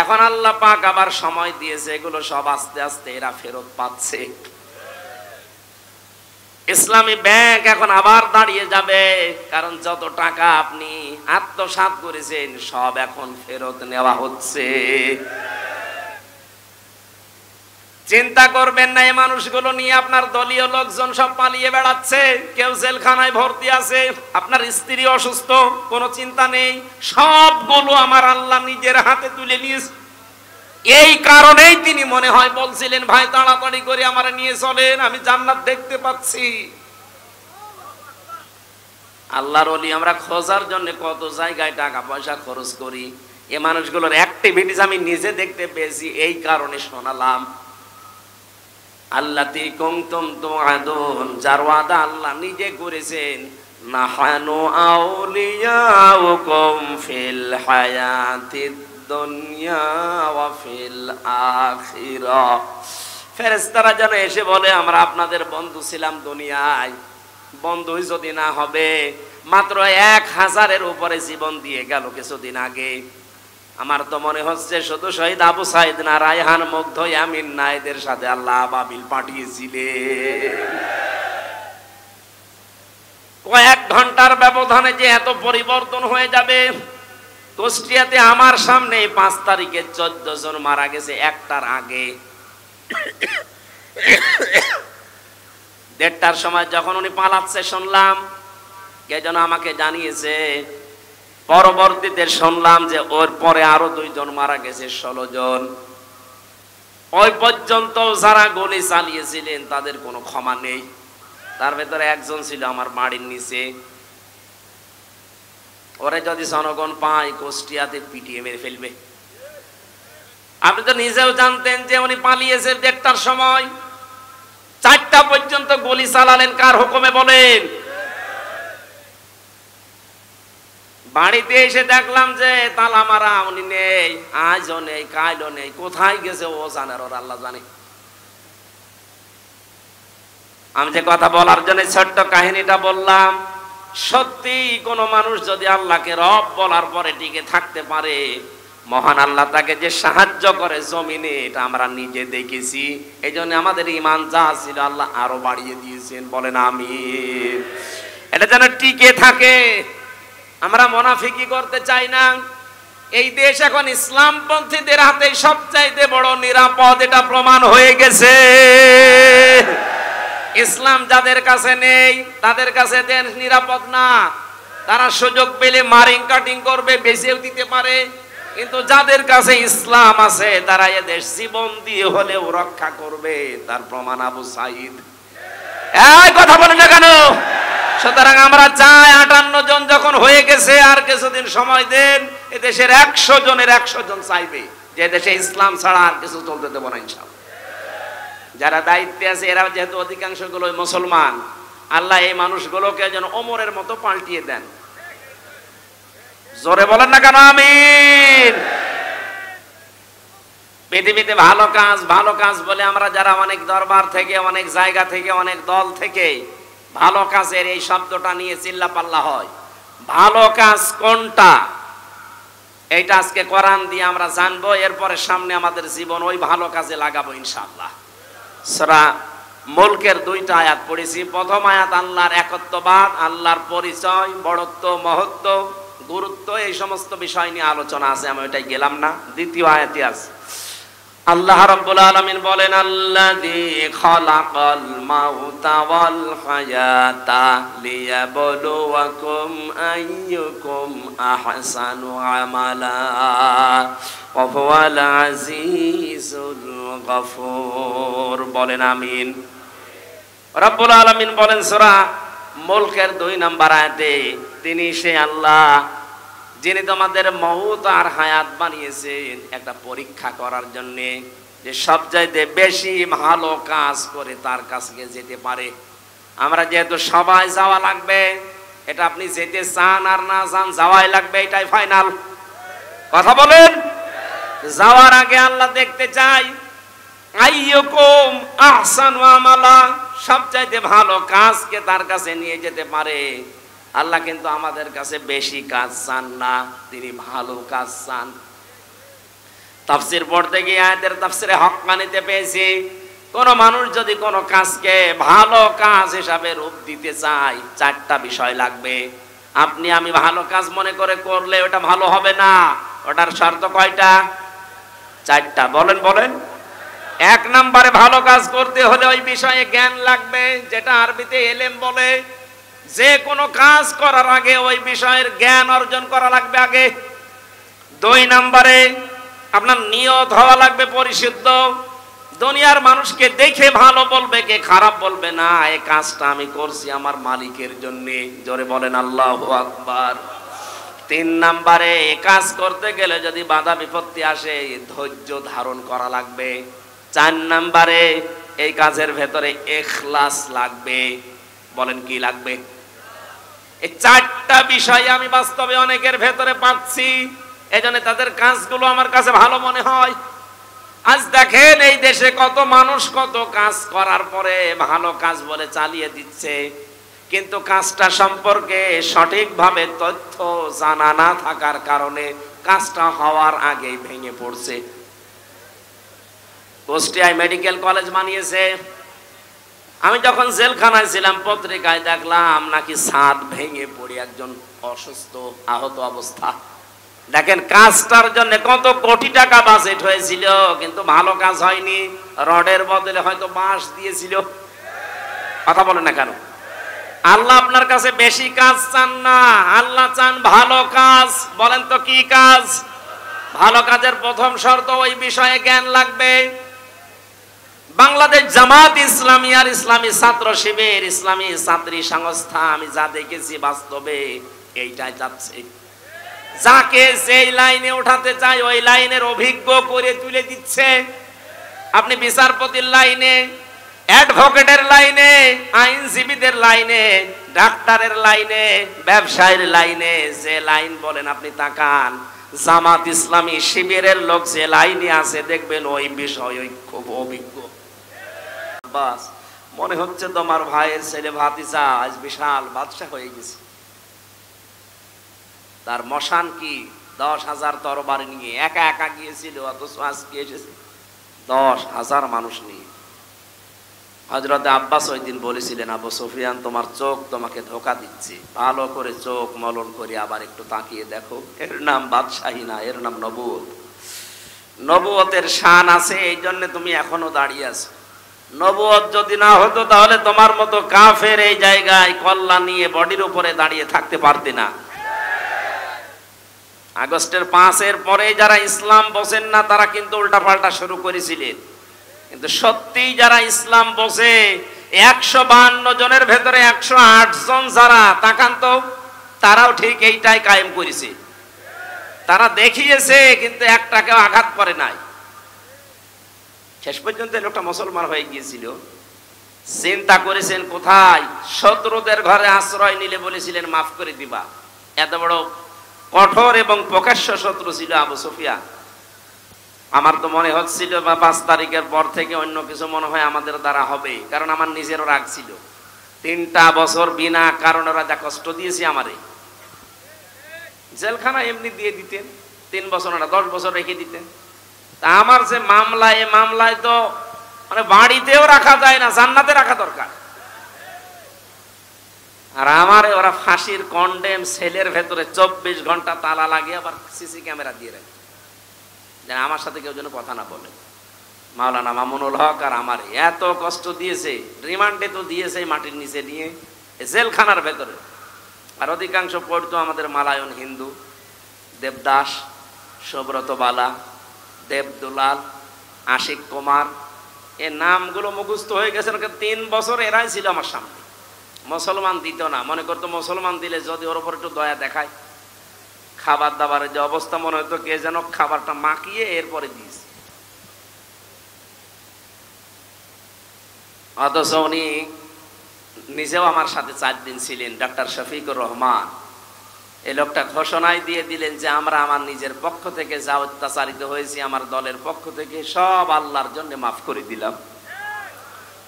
এখন আল্লাহ পাক আবার সময় দিয়েছে, এগুলো সব আস্তে আস্তে এরা ফেরত পাচ্ছে। ইসলামী ব্যাংক এখন আবার দাঁড়িয়ে যাবে, কারণ যত টাকা আপনি আত্মসাৎ করেছেন সব এখন ফেরত নেওয়া হচ্ছে। চিন্তা করবেন না, এই মানুষগুলো নিয়ে আপনার দলীয় লোকজন সব পালিয়ে বেড়াচ্ছে, কেউ জেলখানায় ভর্তি আছে, আপনার স্ত্রী অসুস্থ, কোনো চিন্তা নেই। সবগুলো আমার আল্লাহ নিজের হাতে তুলে নিয়েছে। এই কারণেই তিনি মনে হয় বলছিলেন, ভাই তাড়াতাড়ি করে আমার নিয়ে চলেন, আমি জান্নাত দেখতে পাচ্ছি। আল্লাহর ওলি আমরা খোঁজার জন্য কত জায়গায় টাকা পয়সা খরচ করি, এ মানুষগুলোর অ্যাক্টিভিটিস আমি নিজে দেখতে পেয়েছি, এই কারণে শোনালাম। আল্লাতি কুনতুম তুআদুন, যার ওয়াদা আল্লাহ নিজে করেছেন, নাহানু আউলিয়াউকুম ফিল হায়াতিদ দুনিয়া ওয়া ফিল আখিরাহ। ফেরেশতারা যেন এসে বলে, আমরা আপনাদের বন্ধু ছিলাম দুনিয়ায়। বন্ধুই যদি না হবে, মাত্র 1000-এর উপরে জীবন দিয়ে গেল কিছুদিন আগে। আমার তো মনে হচ্ছে শুধু শহীদ আবু সাইদ না, রায়হান, মুগ্ধ, ইয়ামিন না, এদের সাথে আল্লাহ আবাবিল পাঠিয়েছিলেন। কয়েক ঘন্টার ব্যবধানে যে এত পরিবর্তন হয়ে যাবে। কুষ্টিয়াতে আমার সামনে 5 তারিখে 14 জন মারা গেছে, একটার আগে। 1:30টার সময় যখন উনি পালাচ্ছে শুনলাম, কে যেন আমাকে জানিয়েছে। পরবর্তীতে শুনলাম যে ওর পরে আরো 2 জন মারা গেছে, 16 জন। ওই পর্যন্ত যারা গুলি চালিয়েছিলেন তাদের কোনো ক্ষমা নেই। তার ভেতরে একজন ছিল আমার বাড়ির নিচে। ওরে যদি জনগণ পায়, কুষ্টিয়াতে পিটিয়ে মেরে ফেলবে। আপনি তো নিজেও জানতেন যে উনি পালিয়েছে 1:30টার সময়। 4টা পর্যন্ত গুলি চালালেন, কার হুকুমে বলেন? বাড়িতে এসে দেখলাম যে তালা মারা, উনি নেই, আজও নেই, কালও নেই। কোথায় গেছে ও জানে, ওর আল্লাহ জানে। আমি যে কথা বলার জন্য ছোট্ট কাহিনীটা বললাম, সত্যি কোন মানুষ যদি আল্লাহকে রব বলার পরে টিকে থাকতে পারে, মহান আল্লাহ তাকে যে সাহায্য করে জমিনে, এটা আমরা নিজে দেখেছি। এই জন্য আমাদের ঈমান যা ছিল আল্লাহ আরো বাড়িয়ে দিয়েছেন, বলেন আমিন। এটা যেন টিকে থাকে। আমরা মুনাফিকি করতে চাই না। এই দেশ এখন ইসলামপন্থীদের হাতে সবচাইতে বড় নিরাপদ, এটা প্রমাণ হয়ে গেছে। ইসলাম যাদের কাছে নেই তাদের কাছে দেশ নিরাপদ না। তারা সুযোগ পেলে মারিং কাটিং করবে, বেঁচেও দিতে পারে। কিন্তু যাদের কাছে ইসলাম আছে তারা এ দেশ জীবন দিয়ে হলেও রক্ষা করবে। তার প্রমাণ আবু সাইদ। এই কথা বলে না কেন? সুতরাং আমরা চাই 58 জন যখন হয়ে গেছে, আর কিছুদিন সময় দেন। এ দেশের 100 জনের 100 জন চাইবে যে দেশে ইসলাম ছাড়া আর কিছু চলতে দেব না ইনশাআল্লাহ। যারা দায়িত্বে আছে এরা যেহেতু অধিকাংশ গুলো মুসলমান, আল্লাহ এই মানুষগুলোকে যেন ওমরের মতো পাল্টিয়ে দেন। জোরে বলেন না কেন আমিন। পৃথিবীতে ভালো কাজ বলে আমরা যারা অনেক দরবার থেকে, অনেক জায়গা থেকে, অনেক দল থেকে ভালো কাজের এই শব্দটা নিয়ে চিল্লাপাল্লা হয়। ভালো কাজ কোনটা, এইটা আজকে কোরআন দিয়ে আমরা জানবো। এরপরে সামনে আমাদের জীবন ওই ভালো কাজে লাগাবো ইনশাআল্লাহ। সূরা মুলকের 2টা আয়াত পড়েছি। প্রথম আয়াত আল্লাহর একত্ববাদ, আল্লাহর পরিচয়, বড়ত্ব, মহত্ব, গুরুত্ব, এই সমস্ত বিষয় নিয়ে আলোচনা আছে, আমি ওইটাই গেলাম না। দ্বিতীয় আয়াতে আছে আল্লাহ রাব্বুল আলামিন বলেন আল্লাযী খালাকাল মাউতা ওয়াল হায়াতা লিয়াবলুয়াকুম আইয়ুকুম আহসানু আমালা ওয়া হুয়াল আজিজুল গফুর। বলেন আমিন। রাব্বুল আলামিন বলেন সূরা মুলকের 2 নম্বর আয়াতে, তিনি সে আল্লাহ যিনি তোমাদের মউত আর হায়াত বানিয়েছেন একটা পরীক্ষা করার জন্য, যে সবচাইতে বেশি ভালো কাজ করে তার কাছে যেতে পারে। আমরা যেহেতু সবাই যাওয়া লাগবে, এটা আপনি যেতে চান আর না চান যাওয়াই লাগবে, এটাই ফাইনাল। কথা বলেন। যাওয়ার আগে আল্লাহ দেখতে চাই আইয়ুকুম আহসানু আমালা, সবচাইতে ভালো কাজকে তার কাছে নিয়ে যেতে পারে। আল্লাহ কিন্তু আমাদের কাছে বেশি কাজ চান না, তিনি ভালো কাজ চান। তাফসীর পড়তে গিয়ে আয়াতের তাফসীরে হক্কানিতে পেয়েছি, কোন মানুষ যদি কোন কাজকে ভালো কাজ হিসাবে রূপ দিতে চায়, 4টা বিষয় লাগবে। আপনি আমি ভালো কাজ মনে করে করলে ওটা ভালো হবে না। ওটার শর্ত কয়টা? 4টা। বলেন বলেন। 1 নম্বরে ভালো কাজ করতে হলে ওই বিষয়ে জ্ঞান লাগবে, যেটা আরবিতে ইলম বলে। যে কোনো কাজ করার আগে ওই বিষয়ের জ্ঞান অর্জন করা লাগবে আগে। 2 নম্বরে আপনার নিয়ত হওয়া লাগবে পরিশুদ্ধ। দুনিয়ার মানুষকে দেখে ভালো বলবে, কে খারাপ বলবে না। এই কাজটা আমি করছি আমার মালিকের জন্য। জোরে বলেন আল্লাহু আকবার। 3 নম্বরে এই কাজ করতে গেলে যদি বাধা বিপত্তি আসে, ধৈর্য ধারণ করা লাগবে। 4 নম্বরে এই কাজের ভেতরে ইখলাস লাগবে। বলেন কি লাগবে? এই 4টা বিষয় আমি বাস্তবে অনেকের ভেতরে পাচ্ছি, এজন্য তাদের কাজগুলো আমার কাছে ভালো মনে হয়। আজ দেখেন এই দেশে কত মানুষ কত কাজ করার পরে ভালো কাজ বলে চালিয়ে দিচ্ছে, কিন্তু কাজটা সম্পর্কে সঠিকভাবে তথ্য জানা না থাকার কারণে কাজটা হওয়ার আগেই ভেঙে পড়ছে। কুষ্টিয়ায় মেডিকেল কলেজ বানিয়েছে। আমি যখন জেলখানায় ছিলাম পত্রিকায় দেখলাম নাকি ছাদ ভেঙে পড়ে একজন অসুস্থ আহত অবস্থা। দেখেন কাজটার জন্য কত কোটি টাকা বাজেট হয়েছিল, কিন্তু ভালো কাজ হয়নি। রডের বদলে হয়তো বাঁশ দিয়েছিল। কথা বলেন না কেন? আল্লাহ আপনার কাছে বেশি কাজ চান না, আল্লাহ চান ভালো কাজ। বলেন তো কি কাজ? ভালো কাজের প্রথম শর্ত ওই বিষয়ে জ্ঞান লাগবে। বাংলাদেশ জামাত ইসলামী আর ইসলামী ছাত্র শিবির, ইসলামী ছাত্রী সংস্থা, আমি যা দেখেছি বাস্তবে এইটাই যাচ্ছে। যাকে যেই লাইনে উঠাতে চায় ওই লাইনের অভিজ্ঞ করে তুলে দিচ্ছে। আপনি বিচারপতির লাইনে, অ্যাডভোকেটের লাইনে, আইনজীবীদের লাইনে, ডাক্তারের লাইনে, ব্যবসায়ীর লাইনে, যে লাইন বলেন আপনি তাকান। জামাত ইসলামী শিবিরের লোক যে লাইনে আছে দেখবেন ওই বিষয়ে খুব অভিজ্ঞ। বাস মনে হচ্ছে তোমার ভাইয়ের ছেলে ভাতিজা আজ বিশাল বাদশা হয়ে গেছে। তার মশান কি 10,000 তরবারি নিয়ে একা একা গিয়েছিল, অথচ আজকে এসেছে 10,000 মানুষ নিয়ে। হযরত আব্বাস ওই দিন বলেছিলেন, আবু সুফিয়ান তোমার চোখ তোমাকে ধোঁকা দিচ্ছে, ভালো করে চোখ মলন করে আবার একটু তাকিয়ে দেখো। এর নাম বাদশাহী না, এর নাম নবুয়ত। নবুয়তের শান আছে, এই জন্য তুমি এখনো দাঁড়িয়ে আছো। নবুয়ত যদি না হতো তাহলে তোমার মতো কাফের এই জায়গায় কল্লা নিয়ে বডির উপরে দাঁড়িয়ে থাকতে পারতে না। আগস্টের 5-এর পরে যারা ইসলাম বোঝেন না তারা কিন্তু উল্টাপাল্টা শুরু করেছিলেন, কিন্তু সত্যি যারা ইসলাম বোঝে 152 জনের ভেতরে 108 জন যারা তাকান তো, তারাও ঠিক এইটাই কায়েম করেছে। তারা দেখিয়েছে কিন্তু একটাকেও আঘাত করে নাই। শেষ পর্যন্ত লোকটা মুসলমান হয়ে গিয়েছিল। চিন্তা করেছেন কোথায়? শত্রুদের ঘরে আশ্রয় নিলে বলেছিলেন মাফ করে দিবা। এত বড় কঠোর এবং প্রকাশ্য শত্রু ছিল আবু সুফিয়ান। আমার তো মনে হচ্ছিল 5 তারিখের পর থেকে অন্য কিছু মনে হয় আমাদের দ্বারা হবে, কারণ আমার নিজেরও রাগ ছিল। 3টা বছর বিনা কারণে ওরা যা কষ্ট দিয়েছে আমারে, জেলখানা এমনি দিয়ে দিতেন, 3 বছর না 10 বছর রেখে দিতেন। তা আমার যে মামলা, এই মামলায় তো মানে বাড়িতেও রাখা যায় না, জান্নাতে রাখা দরকার। আর আমারে ওরা ফাঁসির কন্ডেম সেলের ভেতরে 24 ঘন্টা তালা লাগিয়ে আবার সিসি ক্যামেরা দিয়ে রাখে, যেন আমার সাথে কেউ যেন কথা না বলে। মাওলানা মামুনুল হক আর আমার এত কষ্ট দিয়েছে, রিমান্ডে তো দিয়েছে মাটির নিচে নিয়ে, জেলখানার ভেতরে। আর অধিকাংশ পড়তো আমাদের মালায়ন হিন্দু, দেবদাস, সুব্রত বালা, দেবদুলাল, আশিক কুমার, এ নামগুলো মুখস্থ হয়ে গেছে। 3 বছর এরাই ছিল আমার সামনে। মুসলমান দিত না, মনে করতো মুসলমান দিলে যদি ওর উপর একটু দয়া দেখায়, খাবার দাবারের যে অবস্থা মনে হতো কে যেন খাবারটা মাখিয়ে এরপরে দিয়েছে। অথচ উনি নিজেও আমার সাথে 4 দিন ছিলেন, ডাক্তার শফিকুর রহমান। এই লোকটা ঘোষণায় দিয়ে দিলেন যে আমরা আমার নিজের পক্ষ থেকে যা অত্যাচারিত হয়েছি, আমার দলের পক্ষ থেকে সব আল্লাহর জন্য মাফ করে দিলাম।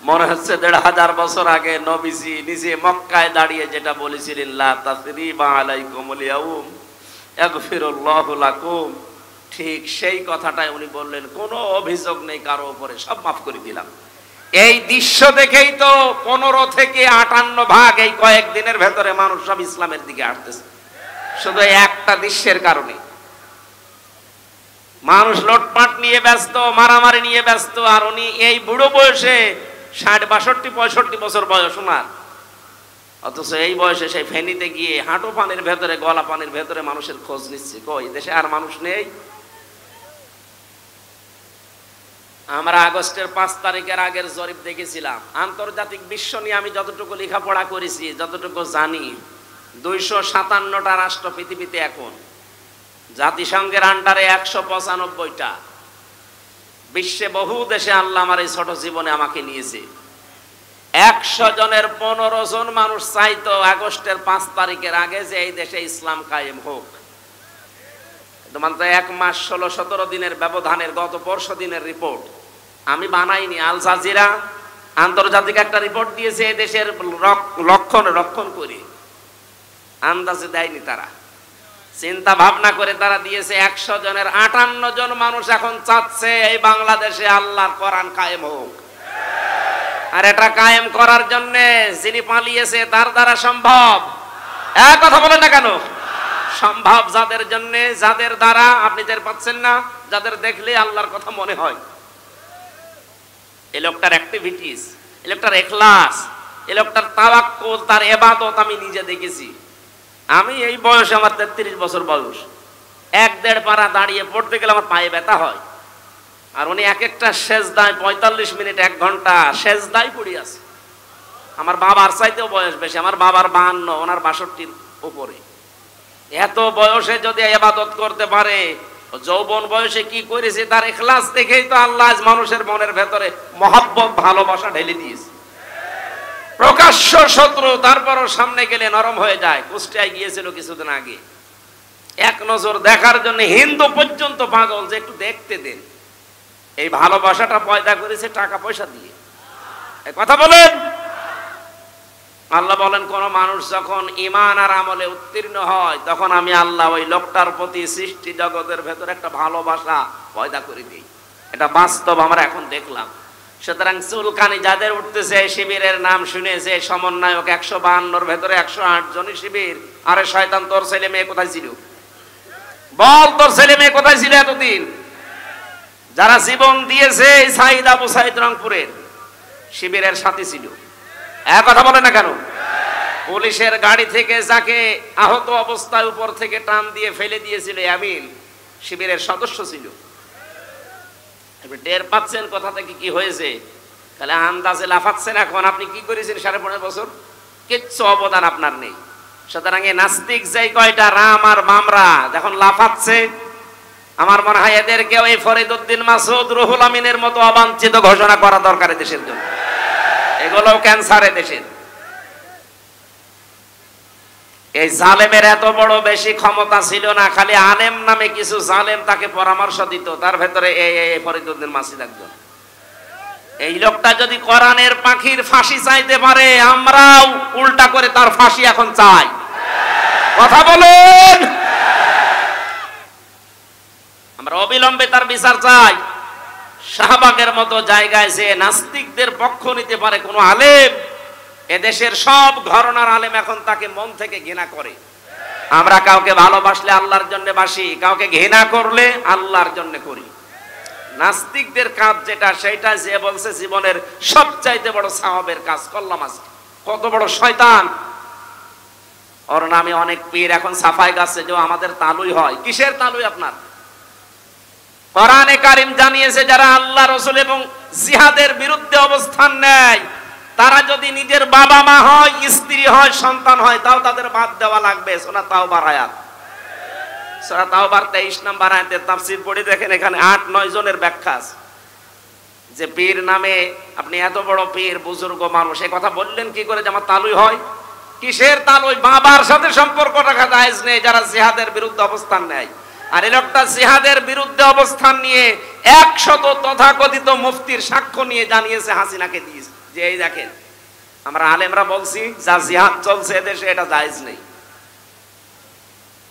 মনে হচ্ছে 1500 বছর আগে নবীজি নিজে মক্কায় দাঁড়িয়ে যেটা বলেছিলেন, লা তাসরিবা আলাইকুমুল ইয়াউম ইয়াগফিরুল্লাহু লাকুম, ঠিক সেই কথাটাই উনি বললেন, কোনো অভিযোগ নেই কারো উপরে, সব মাফ করে দিলাম। এই দৃশ্য দেখেই তো 15 থেকে 58 ভাগ এই কয়েকদিনের ভেতরে মানুষ সব ইসলামের দিকে আসতেছে, শুধু একটা দৃশ্যের কারণে। মানুষ লুটপাট নিয়ে ব্যস্ত, মারামারি নিয়ে ব্যস্ত, আর উনি এই বুড়ো বয়সে 60, 62, 65 বছর বয়স ওনার, অথচ এই বয়সে সেই ফেনীতে গিয়ে হাঁটু পানির ভেতরে, গলা পানির ভেতরে মানুষের খোঁজ নিচ্ছে। কই দেশে আর মানুষ নেই? আমরা আগস্টের 5 তারিখের আগের জরিপ দেখেছিলাম। আন্তর্জাতিক বিশ্ব নিয়ে আমি যতটুকু লেখাপড়া করেছি, যতটুকু জানি, 257টা রাষ্ট্র পৃথিবীতে এখন, জাতিসংঘের আন্ডারে 195টা। বিশ্বে বহু দেশে আল্লাহ আমার এই ছোট জীবনে আমাকে নিয়েছে। 100 জনের 15 জন মানুষ চাইতো আগস্টের 5 তারিখের আগে যে এই দেশে ইসলাম কায়েম হোক। মাত্র 1 মাস 16-17 দিনের ব্যবধানের গত পরশু দিনের রিপোর্ট আমি বানাইনি, আল জাজিরা আন্তর্জাতিক একটা রিপোর্ট দিয়েছে, এই দেশের রক্ষণ করে আন্দাজে দেয়নি তারা, চিন্তা ভাবনা করে তারা দিয়েছে। 100 জনের 58 জন মানুষ এখন চাচ্ছে এই বাংলাদেশে আল্লাহর কোরআন কায়েম হোক। আর এটা কায়েম করার জন্য যিনি পালিয়েছে তার দ্বারা সম্ভব? এক কথা বলেন না কেন? সম্ভব যাদের জন্য, যাদের দ্বারা আপনি টের পাচ্ছেন না, যাদের দেখলে আল্লাহর কথা মনে হয়। এই লোকটার অ্যাক্টিভিটিস, এই লোকটার ইখলাস, এই লোকটার তাওয়াক্কুল, তার ইবাদত আমি নিজে দেখেছি। আমি এই বয়সে, আমার 33 বছর বয়স, 1-1.5 পারা দাঁড়িয়ে পড়তে গেলে আমার পায়ে ব্যথা হয়। আর উনি এক একটা সেজদায় 45 মিনিট 1 ঘন্টা সেজদায় পড়ে আছে। আমার বাবার চাইতেও বয়স বেশি, আমার বাবার 52, ওনার 62-র উপরে। এত বয়সে যদি ইবাদত করতে পারে, যৌবন বয়সে কি করেছে তার ইখলাস দেখেই তো আল্লাহ মানুষের মনের ভেতরে মহব্বত, ভালোবাসা ঢেলে দিয়েছে। প্রকাশ্য শত্রু, তারপরও সামনে গেলে নরম হয়ে যায়। কুষ্টিয়ায় গিয়েছিল কিছুদিন আগে, এক নজর দেখার জন্য হিন্দু পর্যন্ত পাগল যে একটু দেখতে দেন। এই ভালোবাসাটা পয়দা করেছে টাকা পয়সা দিয়ে। কথা বলেন। আল্লাহ বলেন, কোন মানুষ যখন ঈমান আর আমলে উত্তীর্ণ হয়, তখন আমি আল্লাহ ওই লোকটার প্রতি সৃষ্টি জগতের ভেতর একটা ভালোবাসা পয়দা করে দিই। এটা বাস্তব আমরা এখন দেখলাম। সুতরাং চুলকানি যাদের উঠতেছে, শিবিরের নাম শুনেছে, সমন্বয়ক 152-র ভেতরে 108 জনই শিবির। আরে শয়তান, তোর ছেলে মেয়ে কোথায় ছিল? বল, তোর ছেলে মেয়ে কোথায় ছিল এতদিন? যারা জীবন দিয়েছে সাইদ আবু সাইদ রংপুরের শিবিরের সাথী ছিল। এক কথা বলে না কেন? পুলিশের গাড়ি থেকে যাকে আহত অবস্থায় উপর থেকে টান দিয়ে ফেলে দিয়েছিল আমিন, শিবিরের সদস্য ছিল। টের পাচ্ছেন কথা থেকে কি হয়েছে? তাহলে আন্দাজে লাফাচ্ছেন। এখন আপনি কি করেছেন 15.5 বছর? কিচ্ছু অবদান আপনার নেই। সুতরাং এই নাস্তিক যেই কয়টা রাম আর মামরা যখন লাফাচ্ছে, আমার মনে হয় এদেরকেও এই ফরিদউদ্দিন মাসুদ, রুহুল আমিনের মতো অবাঞ্ছিত ঘোষণা করা দরকার দেশের জন্য। এগুলো ক্যান্সারে দেশের। এই জালেমের এত বড় বেশি ক্ষমতা ছিল না, খালি আলেম নামে কিছু জালেম তাকে পরামর্শ দিত, তার ভেতরে এই ফরিদউদ্দিন মাসুদ একজন। এই লোকটা যদি কোরআনের পাখির ফাঁসি চাইতে পারে, আমরাও উল্টা করে তার ফাঁসি এখন চাই। কথা বলেন। আমরা অবিলম্বে তার বিচার চাই। শাহবাগের মতো জায়গায় যে নাস্তিকদের পক্ষ নিতে পারে কোন আলেম, এদেশের সব ঘরানার আলেম এখন তাকে মন থেকে ঘৃণা করে। আমরা কাউকে ভালোবাসলে আল্লাহর জন্য বাসি, কাউকে ঘৃণা করলে আল্লাহর জন্য করি। নাস্তিকদের কাজ যেটা, সেটা যে বলছে জীবনের সবচাইতে বড় সওয়াবের কাজ করলাম আজকে। কত বড় শয়তান! ওর নামে অনেক পীর এখন সাফাই গাছে যে আমাদের তালুই হয়। কিসের তালুই আপনার? কোরআনে কারীম জানিয়েছে যারা আল্লাহ রাসূল এবং জিহাদের বিরুদ্ধে অবস্থান নেয়, তারা যদি নিজের বাবা মা হয়, স্ত্রী হয়, সন্তান হয়, তাও তাদের বাদ দেওয়া লাগবে। সূরা তাওবার আয়াত, সূরা তাওবার 23 নম্বর আয়াতের তাফসীর পড়ে দেখেন, এখানে 8-9 জনের ব্যাখ্যা আছে যে পীর নামে আপনি এত বড় পীর, বুজুর্গ মানুষ, এই কথা বললেন কি করে যে আমার তালুই হয়? কিসের তালুই? বাবার সাথে সম্পর্ক রাখা জায়েজ নেই যারা জিহাদের বিরুদ্ধে অবস্থান নেয়। আর এই লোকটা জিহাদের বিরুদ্ধে অবস্থান নিয়ে 100 তথাকথিত মুফতির সাক্ষ্য নিয়ে জানিয়েছে হাসিনাকে দিয়েছে যে এই দেখেন আমরা আলেমরা বলছি যা জিহাদ চলছে এদেশে এটা জায়েজ নেই।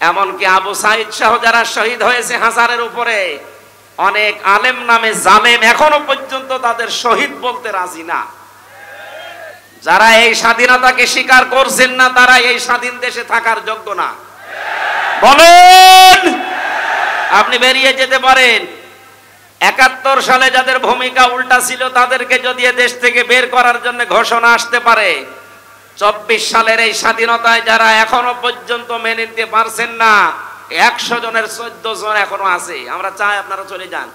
এমনকি আবু সাইদ সহ যারা শহীদ হয়েছে হাজারের উপরে, অনেক আলেম নামে জালেম এখনো পর্যন্ত তাদের শহীদ বলতে রাজি না। যারা এই স্বাধীনতাকে স্বীকার করছেন না, তারা এই স্বাধীন দেশে থাকার যোগ্য না। বলেন, আপনি বেরিয়ে যেতে পারেন। 71 সালে যাদের ভূমিকা উল্টা ছিল তাদেরকে যদি দেশ থেকে বের করার জন্য ঘোষণা আসতে পারে, 24 সালের এই স্বাধীনতায় যারা এখনো পর্যন্ত মেনে নিতে পারছেন না, 100 জনের 14 জন এখনো আছে। আমরা চাই আপনারা চলে যান,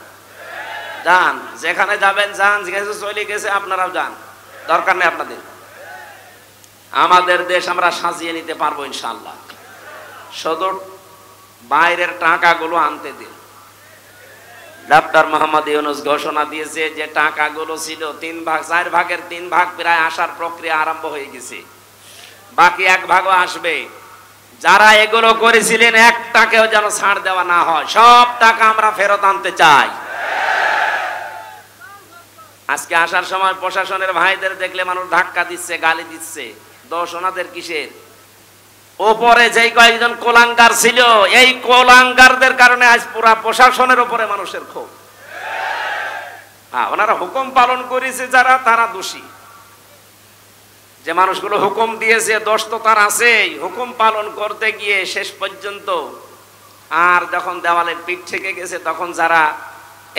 যান, যেখানে যাবেন যান, যেখানে চলে গেছে আপনারাও যান, দরকার নেই আপনাদের। আমাদের দেশ আমরা সাজিয়ে নিতে পারবো ইনশাআল্লাহ। শুধু বাইরের টাকাগুলো আনতে দিন। ডক্টর মোহাম্মদ ইউনূস ঘোষণা দিয়েছে যে টাকাগুলো ছিল 3 ভাগ, 4 ভাগের 3 ভাগ প্রায় আসার প্রক্রিয়া আরম্ভ হয়ে গেছে, বাকি 1 ভাগও আসবে। যারা এগুলো করেছিলেন 1 টাকাও যেন ছাড় দেওয়া না হয়, সব টাকা আমরা ফেরত আনতে চাই। আজকে আসার সময় প্রশাসনের ভাইদের দেখলে মানুষ ধাক্কা দিচ্ছে, গালি দিচ্ছে। দোষ ওনাদের কিসের? ওপরে যেই কয়েকজন কোলাঙ্গার ছিল, এই কোলাঙ্গারদের কারণে আজ পুরা প্রশাসনের উপরে মানুষের ক্ষোভ। ওনারা হুকুম পালন করেছে যারা, তারা দোষী। যে মানুষগুলো হুকুম দিয়েছে দোষ তো তার আছেই। হুকুম পালন করতে গিয়ে শেষ পর্যন্ত আর যখন দেওয়ালে পিঠ থেকে গেছে, তখন যারা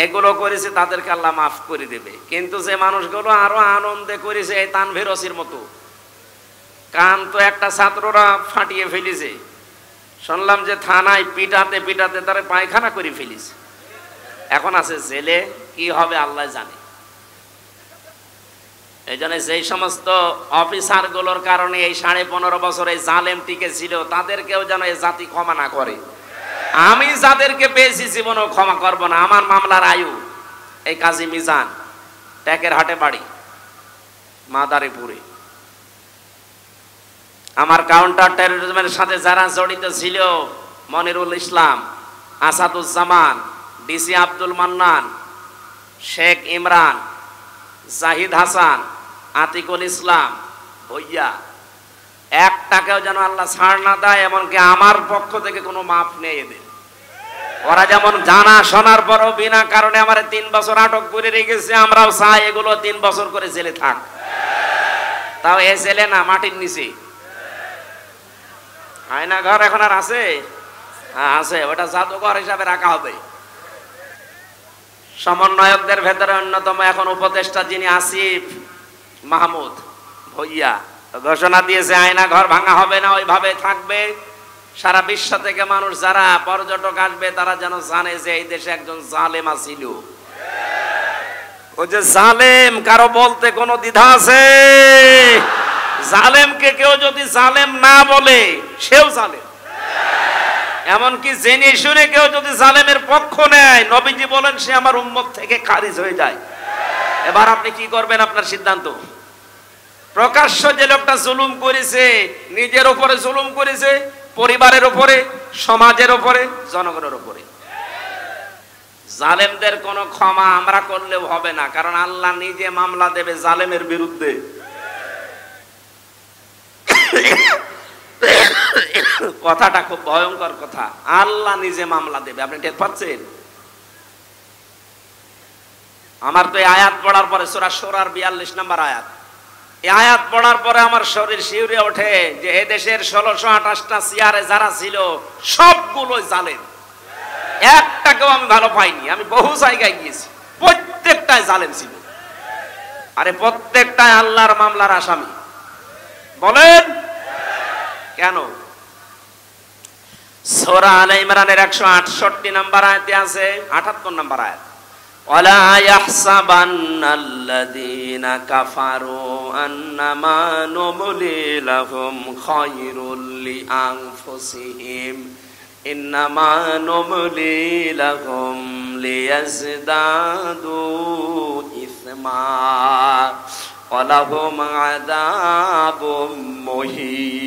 এগুলো করেছে তাদেরকে আল্লাহ মাফ করে দেবে। কিন্তু যে মানুষগুলো আরো আনন্দে করেছে, এই তানভীর ওসির মতো, কান তো একটা ছাত্ররা ফাটিয়ে ফেলেছে, শুনলাম যে থানায় পিটাতে পিটাতে তারা পায়খানা করে ফেলেছে, এখন আছে জেলে। কি হবে আল্লাহ জানে। এই জন্য যেই সমস্ত অফিসার গুলোর কারণে এই 15.5 বছর এই জালেম টিকে ছিল, তাদেরকেও যেন এই জাতি ক্ষমা না করে। আমি যাদেরকে পেয়েছি জীবনেও ক্ষমা করব না। আমার মামলার আয়ু এই কাজী মিজান, ট্যাকের হাটে বাড়ি, মাদারীপুরে। আমার কাউন্টার টেরোরিজমের সাথে যারা জড়িত ছিল, মনিরুল ইসলাম, আসাদুজ্জামান, ডিসি আব্দুল মান্নান, শেখ ইমরান, জাহিদ হাসান, আতিকুল ইসলাম, ভইয়া, 1 টাকাও যেন আল্লাহ ছাড় না দেয়। এমনকি আমার পক্ষ থেকে কোনো মাফ নেই এদের। ওরা যেমন জানা শোনার পরও বিনা কারণে আমার 3 বছর আটক করে রেখেছে, আমরাও চাই এগুলো 3 বছর করে জেলে থাক। তাও এ জেলে না, মাটির নিচে। আয়না ঘর এখন আর আছে? হ্যাঁ আছে, ওটা জাদুঘর হিসাবে রাখা হবে। সমন্বয়কদের ভেতরে অন্যতম এখন উপদেষ্টা যিনি আসিফ মাহমুদ ভইয়া ঘোষণা দিয়েছে আয়না ঘর ভাঙা হবে না, ওইভাবে থাকবে। সারা বিশ্ব থেকে মানুষ যারা পর্যটক আসবে তারা যেন জানে যে এই দেশে একজন জালেম ছিল। ও যে জালেম, কারো বলতে কোনো দ্বিধা আছে? জালেমকে কেউ যদি জালেম না বলে, সেও জালেম। এমনকি জেনে শুনে কেউ যদি জালেমের পক্ষ নেয়, নবীজি বলেন সে আমার উম্মত থেকে খারিজ হয়ে যায়। এবার আপনি কি করবেন? আপনার সিদ্ধান্ত। প্রকাশ্য যে লোকটা জুলুম করেছে, নিজের উপরে জুলুম করেছে, পরিবারের উপরে, সমাজের উপরে, জনগণের উপরে, জালেমদের কোনো ক্ষমা আমরা করলেও হবে না, কারণ আল্লাহ নিজে মামলা দেবে জালেমের বিরুদ্ধে। কথাটা খুব ভয়ঙ্কর কথা। আল্লাহ নিজে মামলা দেবে, আপনি টের পাচ্ছেন? আমার তো এই আয়াত পড়ার পরে, সূরা শুরার 42 নম্বর আয়াত, এই আয়াত পড়ার পরে আমার শরীর শিউরে ওঠে যে এই দেশের 1628টা চেয়ারে যারা ছিল সবগুলোই জালেম। একটাকেও আমি ভালো পাইনি। আমি বহু জায়গায় গিয়েছি, প্রত্যেকটাই জালেম ছিল। আরে প্রত্যেকটাই আল্লাহর মামলার আসামি। বলেন কেন? সূরা আলে ইমরানের 168 নম্বর আয়াতে আছে, 78 নম্বর আয়াত, ওয়ালা ইয়াহসাবান্নাল্লাযীনা কাফারু আন্নামা নুমলি লাহুম খায়রুল লিআনফুসিহিম ইন্নামা নুমলি লাহুম লিয়াজদাদু ইসমা ওয়ালাহুম আযাবুম মুহিন।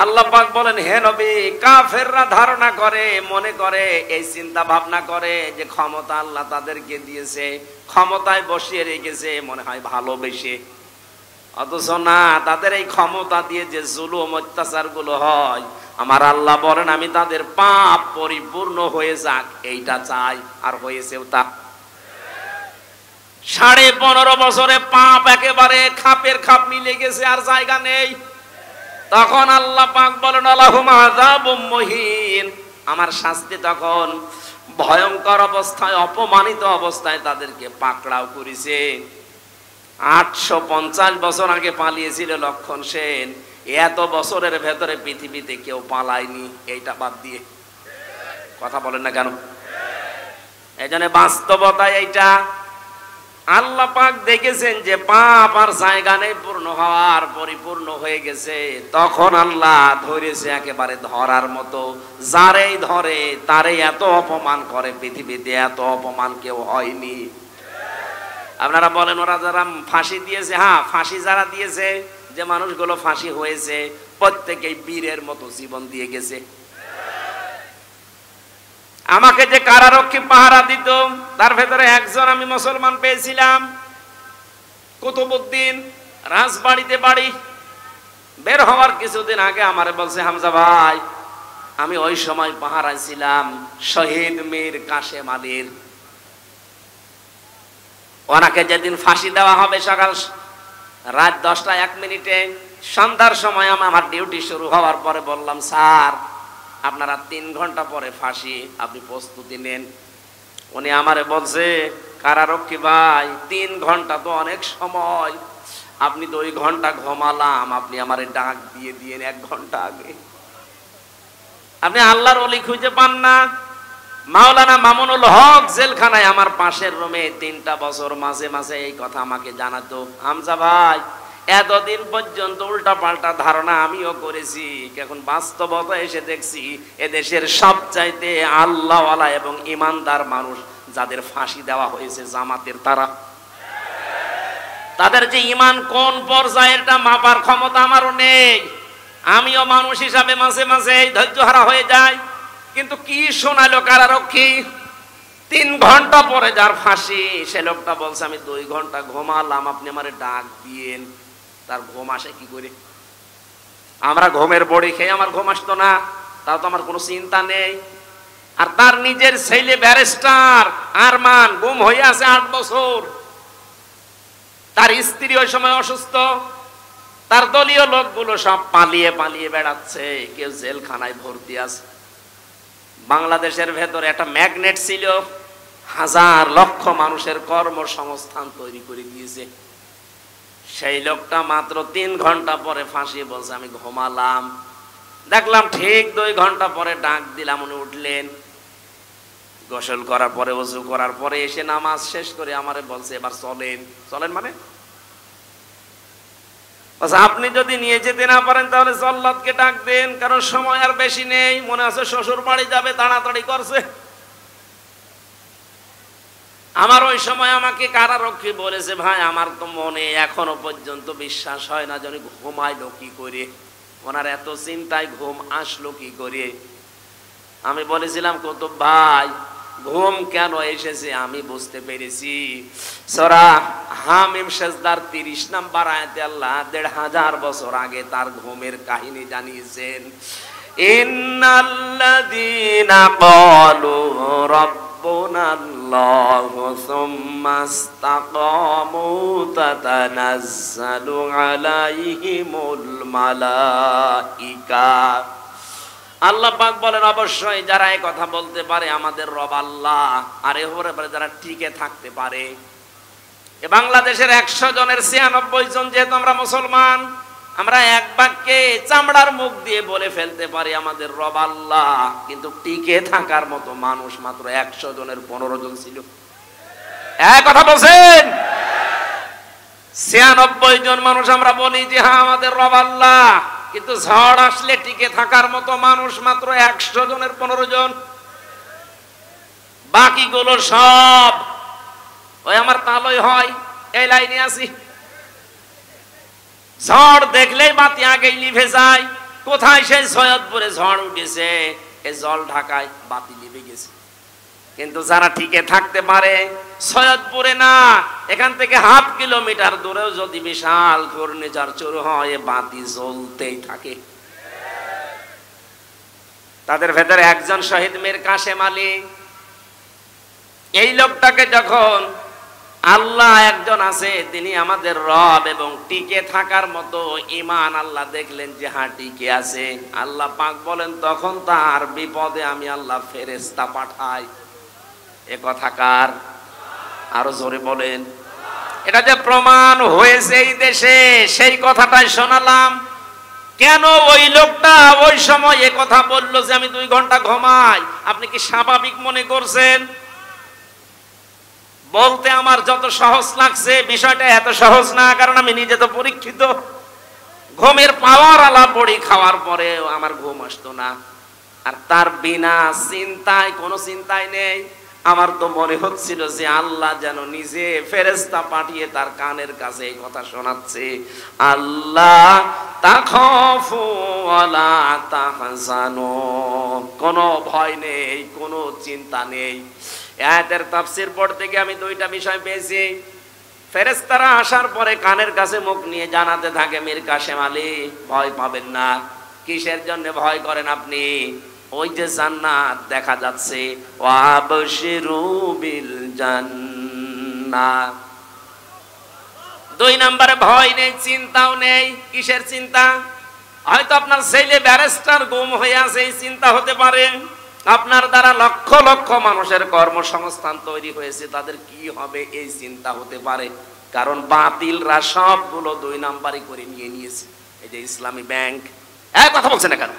আল্লাহ পাক বলেন, হে নবী, কাফেররা ধারণা করে, মনে করে, এই চিন্তা ভাবনা করে যে ক্ষমতা আল্লাহ তাদেরকে দিয়েছে, ক্ষমতায় বসিয়ে রেখেছে মনে হয় ভালোবেসে। অথচ না, তাদের এই ক্ষমতা দিয়ে যে জুলুম অত্যাচার গুলো হয়, আমার আল্লাহ বলেন আমি তাদের পাপ পরিপূর্ণ হয়ে যাক এইটা চাই, আর হয়েছেও তা। 15.5 বছরে পাপ একেবারে খাপের খাপ মিলে গেছে, আর জায়গা নেই। তখন আল্লাহ পাক বলেন আলাহুম আযাবুম মুহিন, আমার শাস্তি তখন ভয়ঙ্কর অবস্থায়, অপমানিত অবস্থায় তাদেরকে পাকড়াও করেছে। 850 বছর আগে পালিয়েছিল লক্ষণ সেন, এত বছরের ভেতরে পৃথিবীতে কেউ পালায়নি, এইটা বাদ দিয়ে। কথা বলেন না কেন? এইজন্য বাস্তবতায় এইটা আল্লাহ পাক দেখেছেন যে পাপ আর জায়গা নেই পূর্ণ হওয়ার, পরিপূর্ণ হয়ে গেছে। তখন আল্লাহ ধরেছে একেবারে ধরার মতো, যারেই ধরে তারে এত অপমান করে, পৃথিবীতে এত অপমান কেউ হয়নি। আপনারা বলেন ওরা যারা ফাঁসি দিয়েছে, হ্যাঁ ফাঁসি যারা দিয়েছে, যে মানুষগুলো ফাঁসি হয়েছে প্রত্যেকেই বীরের মতো জীবন দিয়ে গেছে। আমাকে যে কারারক্ষী পাহারা দিত তার ভেতরে একজন আমি মুসলমান পেয়েছিলাম, কুতুবউদ্দিন, রাজবাড়িতে বাড়ি। বের হওয়ার কিছুদিন আগে আমারে বলছে, হামজা ভাই, আমি ওই সময় পাহারায় ছিলাম শহীদ মীর কাশেম আলীর, ওনাকে যেদিন ফাঁসি দেওয়া হবে সকাল রাত 10টা 1 মিনিটে, সন্ধ্যার সময় আমার ডিউটি শুরু হওয়ার পরে বললাম, স্যার আপনারা 3 ঘন্টা পরে ফাঁসি, আপনি প্রস্তুতি নেন। উনি আমারে বলছে, কারারক্ষী ভাই 3 ঘন্টা তো অনেক সময়, আপনি তো 2 ঘন্টা ঘুমালাম, আপনি আমারে ডাক দিয়ে দিয়েন 1 ঘন্টা আগে। আপনি আল্লাহর ওলি খুঁজে পান না? মাওলানা মামুনুল হক জেলখানায় আমার পাশের রুমে 3টা বছর মাঝে মাঝে এই কথা আমাকে জানাতো, হামজা ভাই এতদিন পর্যন্ত উল্টা পাল্টা ধারণা আমিও করেছি, এখন বাস্তবতা এসে দেখছি এদেশের সবচাইতে আল্লাহওয়ালা এবং ইমানদার মানুষ যাদের ফাঁসি দেওয়া হয়েছে জামাতের, তাদের যে ইমান কোন পর্যায়ে এটা মাপার ক্ষমতা আমারও নেই। আমিও মানুষ হিসাবে মাঝে মাঝে ধৈর্যহারা হয়ে যায়। কিন্তু কি শোনালো কারারক্ষী, 3 ঘন্টা পরে যার ফাঁসি সে লোকটা বলছে আমি 2 ঘন্টা ঘুমালাম, আপনি আমারে ডাক দিয়েন। তার ঘুম আসে কি করে? আমরা ঘুমের বড়ি খেয়ে আমার ঘুম আসতো না, তাও তো আমার কোনো চিন্তা নেই। আর তার নিজের ছেলে ব্যারিস্টার আরমান গুম হয়ে আছে 8 বছর, তার স্ত্রী ওই সময় অসুস্থ, তার দলীয় লোকগুলো সব পালিয়ে পালিয়ে বেড়াচ্ছে, কেউ জেলখানায় ভর্তি আছে। বাংলাদেশের ভেতরে একটা ম্যাগনেট ছিল, 1000 লক্ষ মানুষের কর্মসংস্থান তৈরি করে দিয়েছে। সেই লোকটা মাত্র 3 ঘন্টা পরে ফাঁসি বলছে আমি ঘুমালাম। দেখলাম ঠিক 2 ঘন্টা পরে ডাক দিলাম, উনি উঠলেন, গোসল করার পরে ওযু করার পরে এসে নামাজ শেষ করে আমারে বলছে এবার চলেন। চলেন মানে আপনি যদি নিয়ে যেতে না পারেন তাহলে জল্লাদকে ডাক দেন, কারণ সময় আর বেশি নেই, মনে আছে শ্বশুর বাড়ি যাবে, তাড়াতাড়ি করছে। আমার ওই সময় আমাকে কারারক্ষী বলেছে, ভাই আমার তো মনে এখনো পর্যন্ত বিশ্বাস হয় না যে ঘুমাইলো কি করে, ওনার এত চিন্তায় ঘুম আসলো কি করে। আমি বলেছিলাম কুতুব ভাই ঘুম কেন এসেছে আমি বুঝতে পেরেছি। সূরা হামিম সিজদার 30 নম্বর আয়াতে আল্লাহ 1500 বছর আগে তার ঘুমের কাহিনী জানিয়েছেন। ইন্নাল্লাযীনা ক্বালু রাব্বুনাল্লাহু সুম্মা ইসতাকামু তাতানাজ্জালু আলাইহিমুল মালাইকা আল্লাহ পাক বলেন অবশ্যই যারা এই কথা বলতে পারে আমাদের রব আল্লাহ, আর এর উপরে যারা টিকে থাকতে পারে। এ বাংলাদেশের 100 জনের 96 জন যেহেতু আমরা মুসলমান, আমরা এক বাক্যে চামড়ার মুখ দিয়ে বলে ফেলতে পারি আমাদের রব আল্লাহ, কিন্তু টিকে থাকার মতো মানুষ মাত্র 100 জনের 15 জন ছিল। এক কথা বলছেন? 96 জন মানুষ আমরা বলি যে হ্যাঁ আমাদের রব আল্লাহ, কিন্তু ঝড় আসলে টিকে থাকার মতো মানুষ মাত্র 100 জনের 15 জন। বাকিগুলো সব ওই আমার তালই হয় এই লাইনে আছি, ঝড় দেখলেই বাতি আগেই নিভে যায়। কোথায় সেই সৈয়দপুরে ঝড় উঠেছে, এই জল ঢাকায় বাতি নিভে গেছে। কিন্তু যারা টিকে থাকতে পারে, সৈয়দপুরে না, এখান থেকে ½ কিলোমিটার দূরেও যদি বিশাল ঘূর্ণিঝড় শুরু হয়, বাতি জ্বলতেই থাকে। তাদের ভেতরে একজন শহীদ মীর কাশেম আলী। এই লোকটাকে যখন আল্লাহ একজন আছে, তিনি আমাদের রব, এবং টিকে থাকার মতো ঈমান আল্লাহ দেখলেন যে হ্যাঁ টিকে আছে, আল্লাহ পাক বলেন তখন তার বিপদে আমি আল্লাহ ফেরেশতা পাঠাই। এ কথা কার? আরো জোরে বলেন। এটা যে প্রমাণ হয়েছে এই দেশে, সেই কথাটাই শোনালাম। কেন ওই লোকটা ওই সময় এ কথা বললো যে আমি 2 ঘন্টা ঘুমাই? আপনি কি স্বাভাবিক মনে করছেন? বলতে আমার যত সহজ লাগছে, বিষয়টা এত সহজ না, কারণ আমি নিজে তো পরীক্ষিত। ঘুমের পাওয়ার আলা পড়ি, খাওয়ার পরে আমার ঘুম আসতো না। আর তার বিনা চিন্তায়, কোনো চিন্তাই নেই, আমার তো মনে হচ্ছিল যে আল্লাহ যেন নিজে ফেরেশতা পাঠিয়ে তার কানের কাছে এই কথা শোনাচ্ছে, আল্লাহ তাখাফু ওয়ালা তাহজানু, কোনো ভয় নেই, কোনো চিন্তা নেই। আয়াতের তাফসীর পড়তে গিয়ে আমি 2টা বিষয় পেয়েছি। ফেরেশতারা আসার পরে কানের কাছে মুখ নিয়ে জানাতে থাকে, মীর কাশেম আলী ভয় পাবেন না। কিসের জন্য ভয় করেন আপনি? ওই যে জান্নাত দেখা যাচ্ছে, ওয়াবশিরু বিল জান্নাহ। 2 নম্বরে ভয় নেই, চিন্তাও নেই। কিসের চিন্তা? হয়তো আপনার ছেলে ব্যারিস্টার গুম হয়ে আছে, এই চিন্তা হতে পারে। আপনার দ্বারা লক্ষ লক্ষ মানুষের কর্মসংস্থান তৈরি হয়েছে, তাদের কি হবে এই চিন্তা হতে পারে। কারণ বাতিলরা সবগুলো 2 নাম্বারই করে নিয়েছে। এই যে ইসলামী ব্যাংক, এক কথা বলছে না কেন?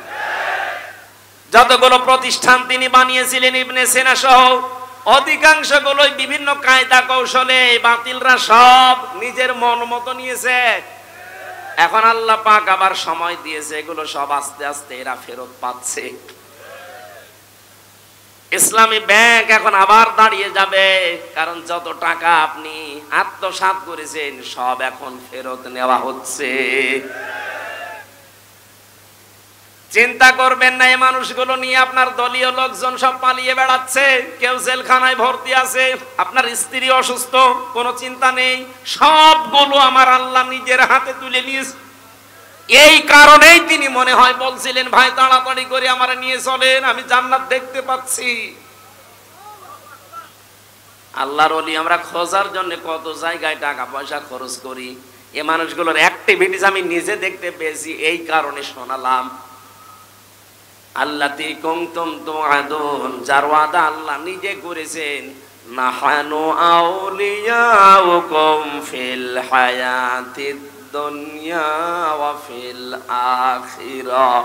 যতগুলো প্রতিষ্ঠান তিনি বানিয়েছিলেন ইবনে সিনা সহ, অধিকাংশগুলোই বিভিন্ন কায়দা কৌশলে বাতিলরা সব নিজের মন মতো নিয়েছে। এখন আল্লাহ পাক আবার সময় দিয়েছে, এগুলো সব আস্তে আস্তে এরা ফেরত পাচ্ছে। ইসলামী ব্যাংক এখন আবার দাঁড়িয়ে যাবে, কারণ যত টাকা আপনি আত্মসাৎ করেছেন সব এখন ফেরত নেওয়া হচ্ছে। চিন্তা করবেন না, এই মানুষগুলো নিয়ে আপনার দলীয় লোকজন সব পালিয়ে বেড়াচ্ছে, কেউ জেলখানায় ভর্তি আছে, আপনার স্ত্রী অসুস্থ, কোনো চিন্তা নেই, সবগুলো আমার আল্লাহ নিজের হাতে তুলে নিয়েছে। এই কারণেই তিনি মনে হয় বলছিলেন, ভাই তাড়াতাড়ি করে আমারে নিয়ে চলেন, আমি জান্নাত দেখতে পাচ্ছি। আল্লাহর ওলি আমরা খোঁজার জন্য কত জায়গায় টাকা পয়সা খরচ করি, এ মানুষগুলোর অ্যাক্টিভিটিস আমি নিজে দেখতে পেয়েছি, এই কারণে শোনালাম। আল্লাতি কুনতুম তুআদুন, যার ওয়াদা আল্লাহ নিজে করেছেন, নাহানু আউলিয়াউকুম ফিল হায়াতিদ দুনিয়া ওয়া ফিল আখিরাহ।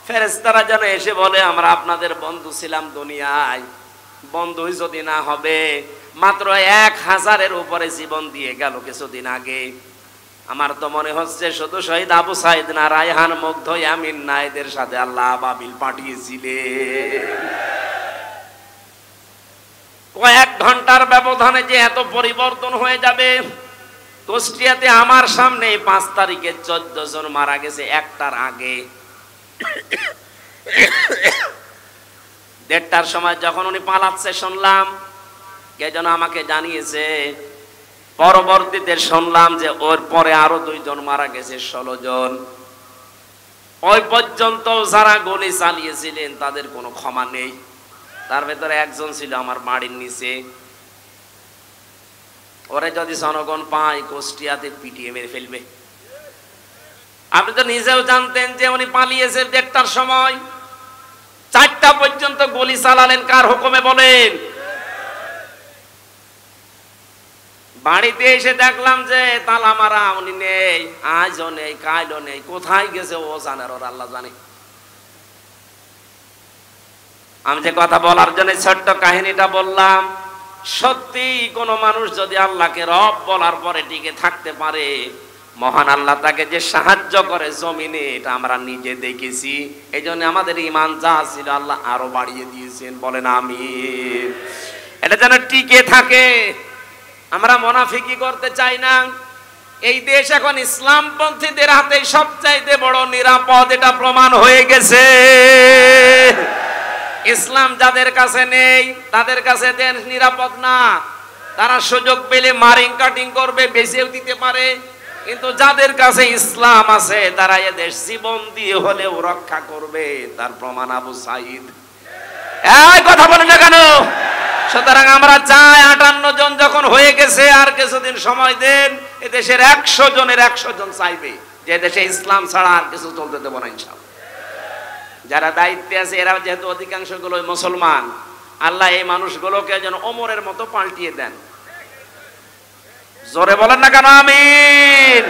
ফেরেশতারা যেন এসে বলে আমরা আপনাদের বন্ধু ছিলাম দুনিয়ায়, বন্ধুই যদি না হবে, মাত্র 1000-এর উপরে জীবন দিয়ে গেল কিছুদিন আগে। আমার তো মনে হচ্ছে শুধু শহীদ আবু সাইদ না, রায়হান, মুগ্ধ, ইয়ামিন না, এদের সাথে আল্লাহ আবাবিল পাঠিয়েছিলেন। কয়েক ঘন্টার ব্যবধানে যে এত পরিবর্তন হয়ে যাবে। কুষ্টিয়াতে আমার সামনে 5 তারিখে 14 জন মারা গেছে, 1টার আগে। 1:30টার সময় যখন উনি পালাচ্ছে শুনলাম, কে যেন আমাকে জানিয়েছে। পরবর্তীতে শুনলাম যে ওর পরে আরো 2 জন মারা গেছে, 16 জন। ওই পর্যন্ত যারা গুলি চালিয়েছিলেন তাদের কোনো ক্ষমা নেই। তার ভেতরে একজন ছিল আমার বাড়ির নিচে, ওরে যদি জনগণ পায় কুষ্টিয়াতে পিটিয়ে মেরে ফেলবে। আপনি তো নিজেও জানতেন যে উনি পালিয়েছে 1:30টার সময়। 4টা পর্যন্ত গুলি চালালেন কার হুকুমে বলেন? বাড়িতে এসে দেখলাম যে তালা মারা, উনি নেই, আজও নেই, কালও নেই, কোথায় গেছে ও জানে, ওর আল্লাহ জানে। আমি যে কথা বলার জন্য ছোট্ট কাহিনীটা বললাম, সত্যি কোন মানুষ যদি আল্লাহকে রব বলার পরে টিকে থাকতে পারে, মহান আল্লাহ তাকে যে সাহায্য করে জমিনে, এটা আমরা নিজে দেখেছি। এই জন্য আমাদের ঈমান যা ছিল আল্লাহ আরো বাড়িয়ে দিয়েছেন, বলেন আমিন। এটা যেন টিকে থাকে। আমরা মুনাফিকি করতে চাই না। এই দেশ এখন ইসলামপন্থীদের হাতে সবচাইতে বড় নিরাপদ, এটা প্রমাণ হয়ে গেছে। ইসলাম যাদের কাছে নেই তাদের কাছে দেশ নিরাপদ না। তারা সুযোগ পেলে মারিং কাটিং করবে, বেঁচেও দিতে পারে। কিন্তু যাদের কাছে ইসলাম আছে তারা এ দেশ জীবন দিয়ে হলেও রক্ষা করবে। তার প্রমাণ আবু সাইদ। এই কথা বলেন না কেন? সুতরাং আমরা চাই 58 জন যখন হয়ে গেছে, আর কিছুদিন সময় দেন, এ দেশের 100 জনের 100 জন চাইবে যে দেশে ইসলাম ছাড়া আর কিছু চলতে দেব না ইনশাআল্লাহ। যারা দায়িত্বে আছে এরা যেহেতু অধিকাংশ গুলো মুসলমান, আল্লাহ এই মানুষগুলোকে যেন ওমরের মতো পাল্টিয়ে দেন। জোরে বলেন না কেন আমিন।